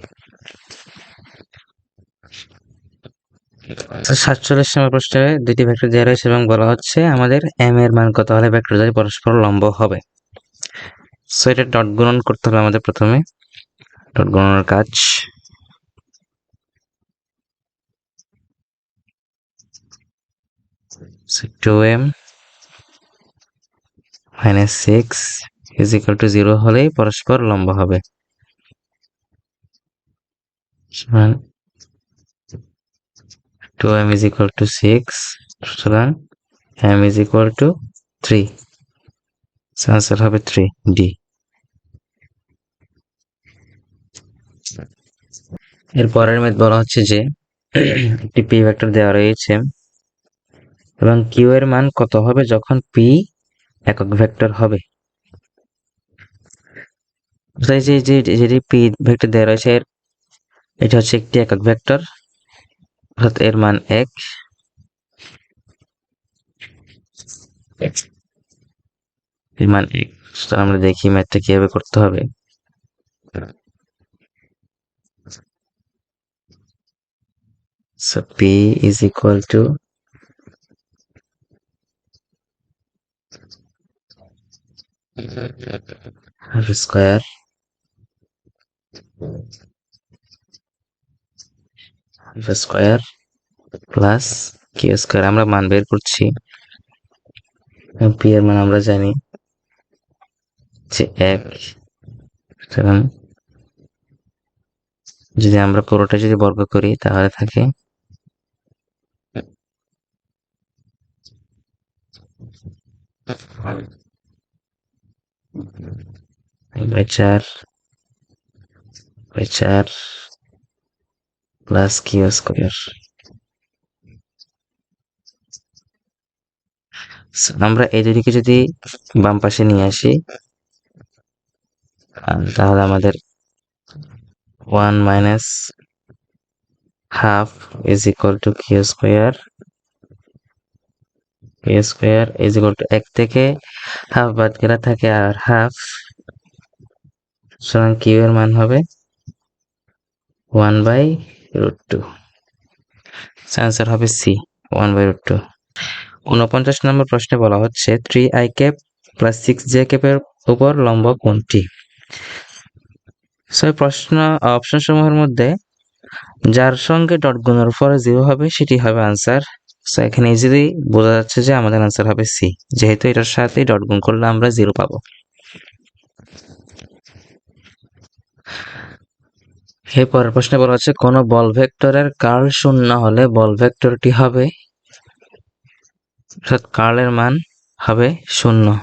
47 নম্বর প্রশ্নে দুটি ভেক্টর দেওয়া রয়েছে এবং বলা হচ্ছে আমাদের m এর মান কত হলে ভেক্টর দ্বয় পরস্পর লম্ব হবে। সো এটা ডট গুণন করতে হবে আমাদের প্রথমে, ডট গুণনের কাজ। So 2m minus 6 is equal to 0 হলেই পরস্পর লম্ব হবে। 2m is equal to 6, সুতরাং m is equal to 3। Answer হবে 3 ডি। এর পরের ম্যাথ বলা হচ্ছে যে একটি পি ভেক্টর দেওয়া রয়েছে এবং কিউ এর মান কত হবে যখন পি একক ভেক্টর হবে। যেটি পি ভেক্টর দেওয়া রয়েছে এটা হচ্ছে একটি একক ভেক্টর, অর্থাৎ এর মান 1। এর মান 1। সুতরাং আমরা দেখি ম্যাথটা কিভাবে করতে হবে। So P is equal to r square square plus Q square. আমরা মান বের করছি, পি এর মান আমরা জানি যে 1, সুতরাং যদি আমরা পুরোটা যদি বর্গ করি তাহলে থাকে 4 প্লাস কিউ স্কোয়ার। আমরা এই দুটিকে যদি বাম পাশে নিয়ে আসি তাহলে আমাদের 1 minus half is equal to Q square. Q square is equal to 1 থেকে হাফ বাদ গেলে থাকে আর হাফ, সুতরাং কিউ এর মান হবে 1/√2। আনসার হবে সি, 1/√2। 49 নম্বর প্রশ্নে বলা হচ্ছে 3i ক্যাপ প্লাস 6j ক্যাপের উপর লম্ব কোনটি? প্রশ্ন অপশন সমূহের মধ্যে যার সঙ্গে ডট গুণের পরে 0 হবে সেটি হবে আনসার। এখানে ইজিলি বোঝা যাচ্ছে যে আমাদের আনসার হবে সি, যেহেতু এটার সাথে ডট গুণ করলে আমরা 0 পাবো। এর পরের প্রশ্নে বলা হচ্ছে কোন বল ভেক্টরের কার্ল শূন্য হলে বল ভেক্টরটি হবে, অর্থাৎ কার্লের মান হবে 0,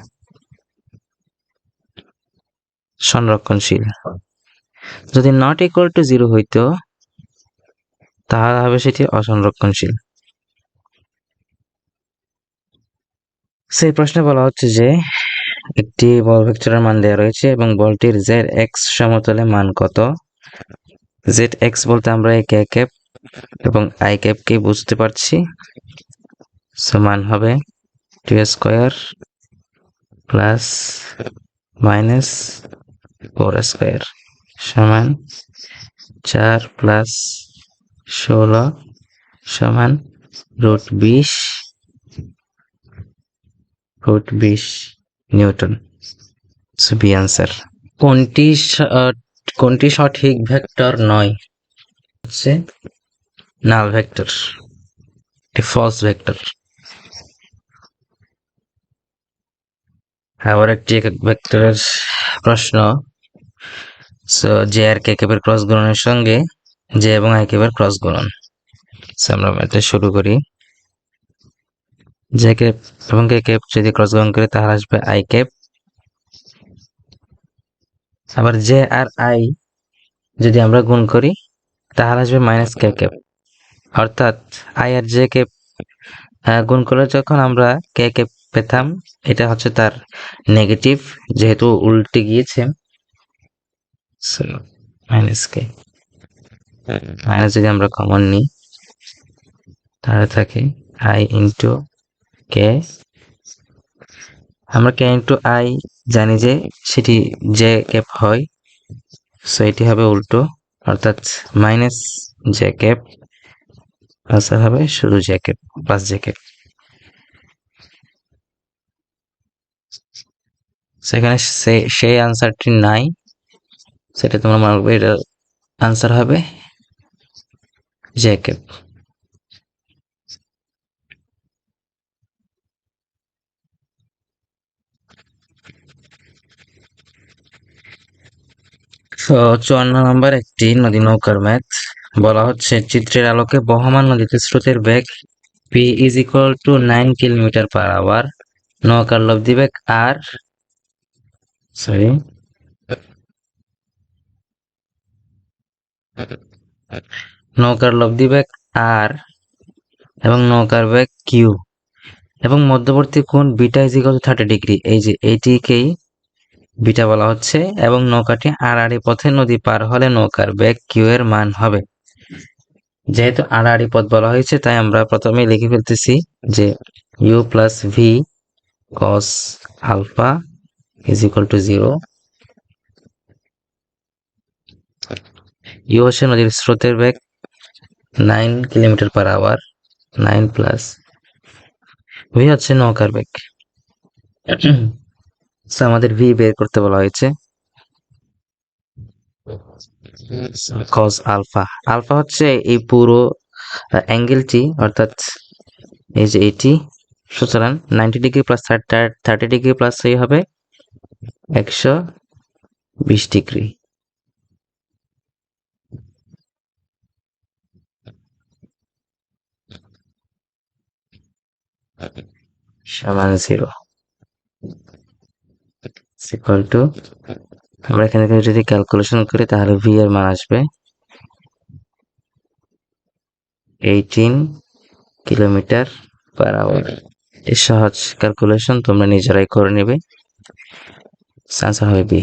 সংরক্ষণশীল। যদি নট ইকুয়াল টু 0 হইতো তাহলে হবে সেটি অসংরক্ষণশীল। সেই প্রশ্নে বলা হচ্ছে যে একটি বল ভেক্টরের মান দেওয়া রয়েছে এবং বলটির জেড এক্স সমতলে মান কত? জেড এক্স বলতে আমরা এই কে ক্যাপ এবং আই ক্যাপকে বুঝতে পারছি। মান হবে 2 স্কোয়ার প্লাস মাইনাস 4 স্কোয়ার সমান 4 প্লাস 16 সমান √20 নিউটন। B answer. কোনটি সঠিক ভেক্টর নয়? হচ্ছে নাল ভেক্টর, একটি ফলস ভেক্টর। আবার একটি একক ভেক্টরের প্রশ্ন। জে আর কে ক্যাপের ক্রস গুণনের সঙ্গে জে এবং আই ক্যাপের ক্রস গুণন। আমরা এটা শুরু করি। জে ক্যাপ এবং কে ক্যাপ যদি ক্রস গুণন করি তাহলে আসবে আই ক্যাপ। আবার জে আর আই যদি আমরা গুণ করি তাহলে আসবে মাইনাস কে ক্যাপ, অর্থাৎ আই আর জে ক্যাপ গুণ করলে যখন আমরা কে ক্যাপ পেতাম এটা হচ্ছে তার নেগেটিভ, যেহেতু উল্টে গিয়েছে মাইনাস কে। মাইনাস যদি আমরা কমন নিই তাহলে থাকে আই ইন্টু কে। আমরা কে ইন্টু আই জানি যে সেটি জে ক্যাপ হয়, এটি হবে উল্টো, অর্থাৎ মাইনাস জে ক্যাপ। আনসার হবে শুধু J cap plus J cap. সেখানে সেই আনসারটি নাই, সেটা তোমরা মনে রাখবে। এটা আনসার হবে জে ক্যাপ। তো 54 নম্বর একটি নদী নৌকার ম্যাথ। বলা হচ্ছে চিত্রের আলোকে বহমান নদীতে স্রোতের বেগ p ইজ ইকুয়াল টু 9 কিলোমিটার/আওয়ার। নৌকার লব্ধি বেগ আর নৌকার লব্ধি বেগ আর এবং নৌকার বেগ কিউ এবং মধ্যবর্তী কোণ beta is equal two 30 degree. এই যে এইটিকেই বিটা বলা হচ্ছে এবং নৌকাটি আড়াআড়ি পথে নদী পার হলে নৌকার বেগ কিউ এর মান হবে। যেহেতু আড়াআড়ি পথ বলা হয়েছে তাই আমরা প্রথমেই লিখে ফেলতেছি যে U plus V cos alpha is equal to 0। U হচ্ছে নদীর স্রোতের বেগ 9 কিলোমিটার/আওয়ার, 9 প্লাস ভি হচ্ছে নৌকার বেগ। আমাদের ভি বের করতে বলা হয়েছে। cos alpha. আলফা হচ্ছে এই পুরো অ্যাঙ্গেলটি, অর্থাৎ এই যে এটি। সুতরাং 90 ডিগ্রি প্লাস 30 ডিগ্রি প্লাস এই হবে 120 ডিগ্রি। সমান 0 ইকুয়াল টু, আমরা এখানে যদি ক্যালকুলেশন করি তাহলে ভি এর মান আসবে 18 কিলোমিটার পার আওয়ার। এই সহজ ক্যালকুলেশন তোমরা নিজেরাই করে নেবে। আনসার হবে বি।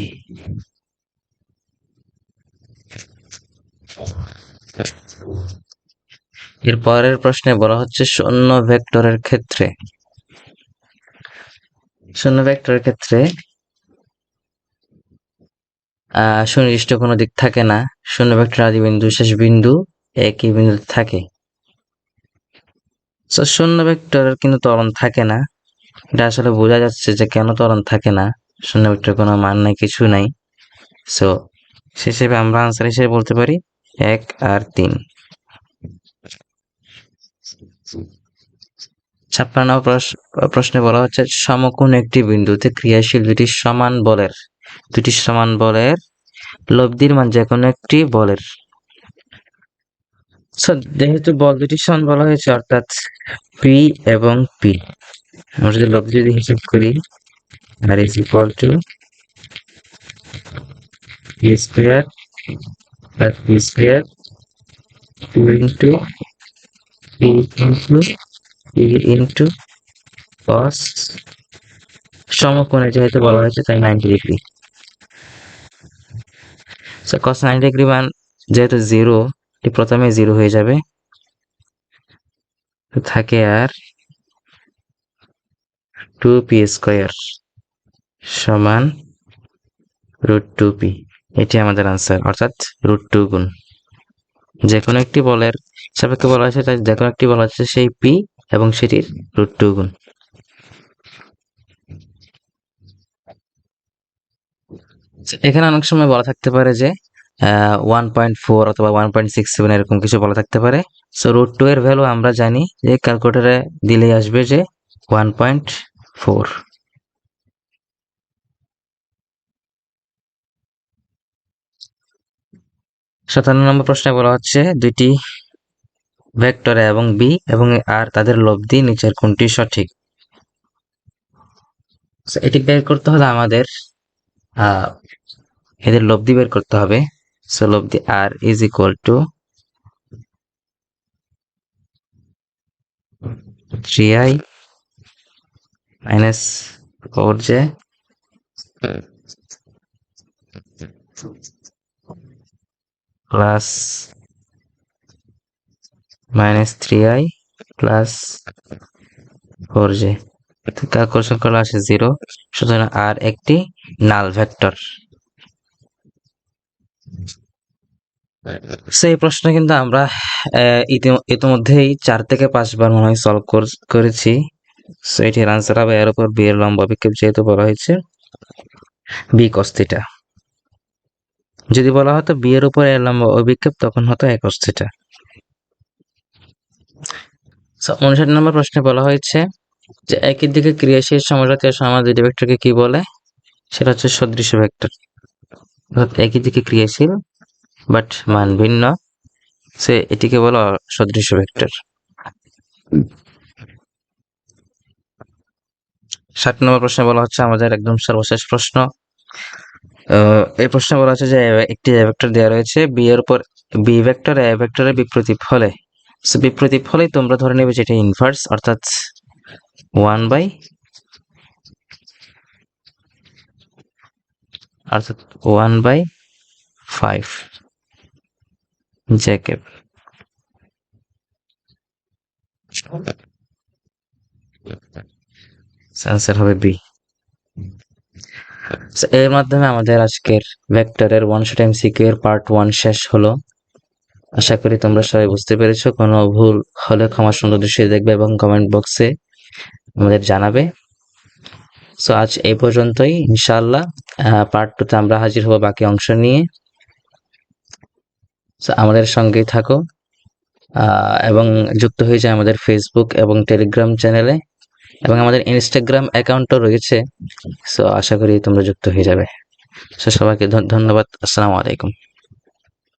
এর পরের প্রশ্নে বলা হচ্ছে শূন্য ভেক্টরের ক্ষেত্রে সুনির্দিষ্ট কোনো দিক থাকে না। শূন্য ভেক্টর আদি বিন্দু শেষ বিন্দু একই বিন্দুতে থাকে। তো শূন্য ভেক্টরের কিন্তু ত্বরণ থাকে না। এটা আসলে বোঝা যাচ্ছে যে কেন ত্বরণ থাকে না। শূন্য ভেক্টর কোনো মান নাই, কিছু নাই। সো সে হিসেবে আমরা আনসার হিসেবে বলতে পারি 1 আর 3। 56 প্রশ্নে বলা হচ্ছে সমকোণ একটি বিন্দুতে ক্রিয়াশীল দুটি সমান বলের লব্ধির মান যে কোনো একটি বলের। যেহেতু বল দুটি সমান বলা হয়েছে, অর্থাৎ পি এবং পি, আমরা যদি লব্ধি যদি হিসাব করি, R is equal to P square plus P square 2 into P into cos, সমকোণে যেহেতু বলা হয়েছে তাই 90 ডিগ্রি। সো কস 90 ডিগ্রি মান যেহেতু 0, প্রথমে 0 হয়ে যাবে, থাকে আর 2p স্কয়ার সমান √2p। এটি আমাদের আনসার, অর্থাৎ √2 গুণ যে কোনো একটি বলের সাপেক্ষে বলা হয়েছে, তাই যে কোনো একটি বলা হচ্ছে সেই p এবং সেটির √2 গুণ। এখানে অনেক সময় বলা থাকতে পারে যে 1.4 অথবা 1.67 এরকম কিছু বলা থাকতে পারে। সো √2 এর ভ্যালু আমরা জানি যে ক্যালকুলেটরে দিলেই আসবে যে 1.4। 57 নম্বর প্রশ্নে বলা হচ্ছে দুইটি ভেক্টর a এবং b এবং আর তাদের লব্ধি নিচের কোনটি সঠিক। এটি বের করতে হলে আমাদের এদের লব্ধি বের করতে হবে। সো লব্ধি r is equal two 3i minus 4j plus minus 3i plus 4j। Calculation করলে আসে 0। সুতরাং আর একটি নাল ভেক্টর। সেই প্রশ্ন কিন্তু আমরা ইতিমধ্যেই 4 থেকে 5 বার মনে হয় সলভ করেছি। সো এটির আনসার হবে এর উপর বি এর লম্ব অভিক্ষেপ যেহেতু বলা হয়েছে বি cos থিটা। যদি বলা হতো বি এর উপর এর লম্ব অভিক্ষেপ তখন হতো a cos থিটা। 59 নম্বর প্রশ্নে বলা হয়েছে যে একই দিকে ক্রিয়াশীল সমজাতীয় সমাস দুটি ভেক্টরকে কি বলে? সেটা হচ্ছে সদৃশ ভেক্টর। অর্থাৎ একই দিকে ক্রিয়াশীল বাট মান ভিন্ন, সে এটিকে বলা সদৃশ ভেক্টর। 60 নম্বর প্রশ্নে বলা হচ্ছে আমাদের একদম সর্বশেষ প্রশ্ন। এই প্রশ্নে বলা হচ্ছে যে একটি a ভেক্টর দেওয়া রয়েছে, বি এর উপর বি ভেক্টর a ভেক্টরের বিপ্রতীপ হলে, সো বিপ্রতীপ হলেই তোমরা ধরে নেবে যে এটা ইনভার্স, অর্থাৎ 1/5 জ্যাকব। আনসার হবে বি। এর মাধ্যমে আমাদের আজকের ভেক্টরের ওয়ান শট এমসিকিউ এর পার্ট 1 শেষ হলো। আশা করি তোমরা সবাই বুঝতে পেরেছো। কোনো ভুল হলে ক্ষমা সুন্দর দৃষ্টিতে দেখবে এবং কমেন্ট বক্সে আমাদের জানাবে। সো আজ এই পর্যন্তই। ইনশাআল্লাহ পার্ট 2 তে আমরা হাজির হব বাকি অংশ নিয়ে। সো আমাদের সঙ্গেই থাকো এবং যুক্ত হয়ে যায় আমাদের ফেসবুক এবং টেলিগ্রাম চ্যানেলে, এবং আমাদের ইনস্টাগ্রাম অ্যাকাউন্টও রয়েছে। সো আশা করি তোমরা যুক্ত হয়ে যাবে। সো সবাইকে ধন্যবাদ। আসসালামু আলাইকুম।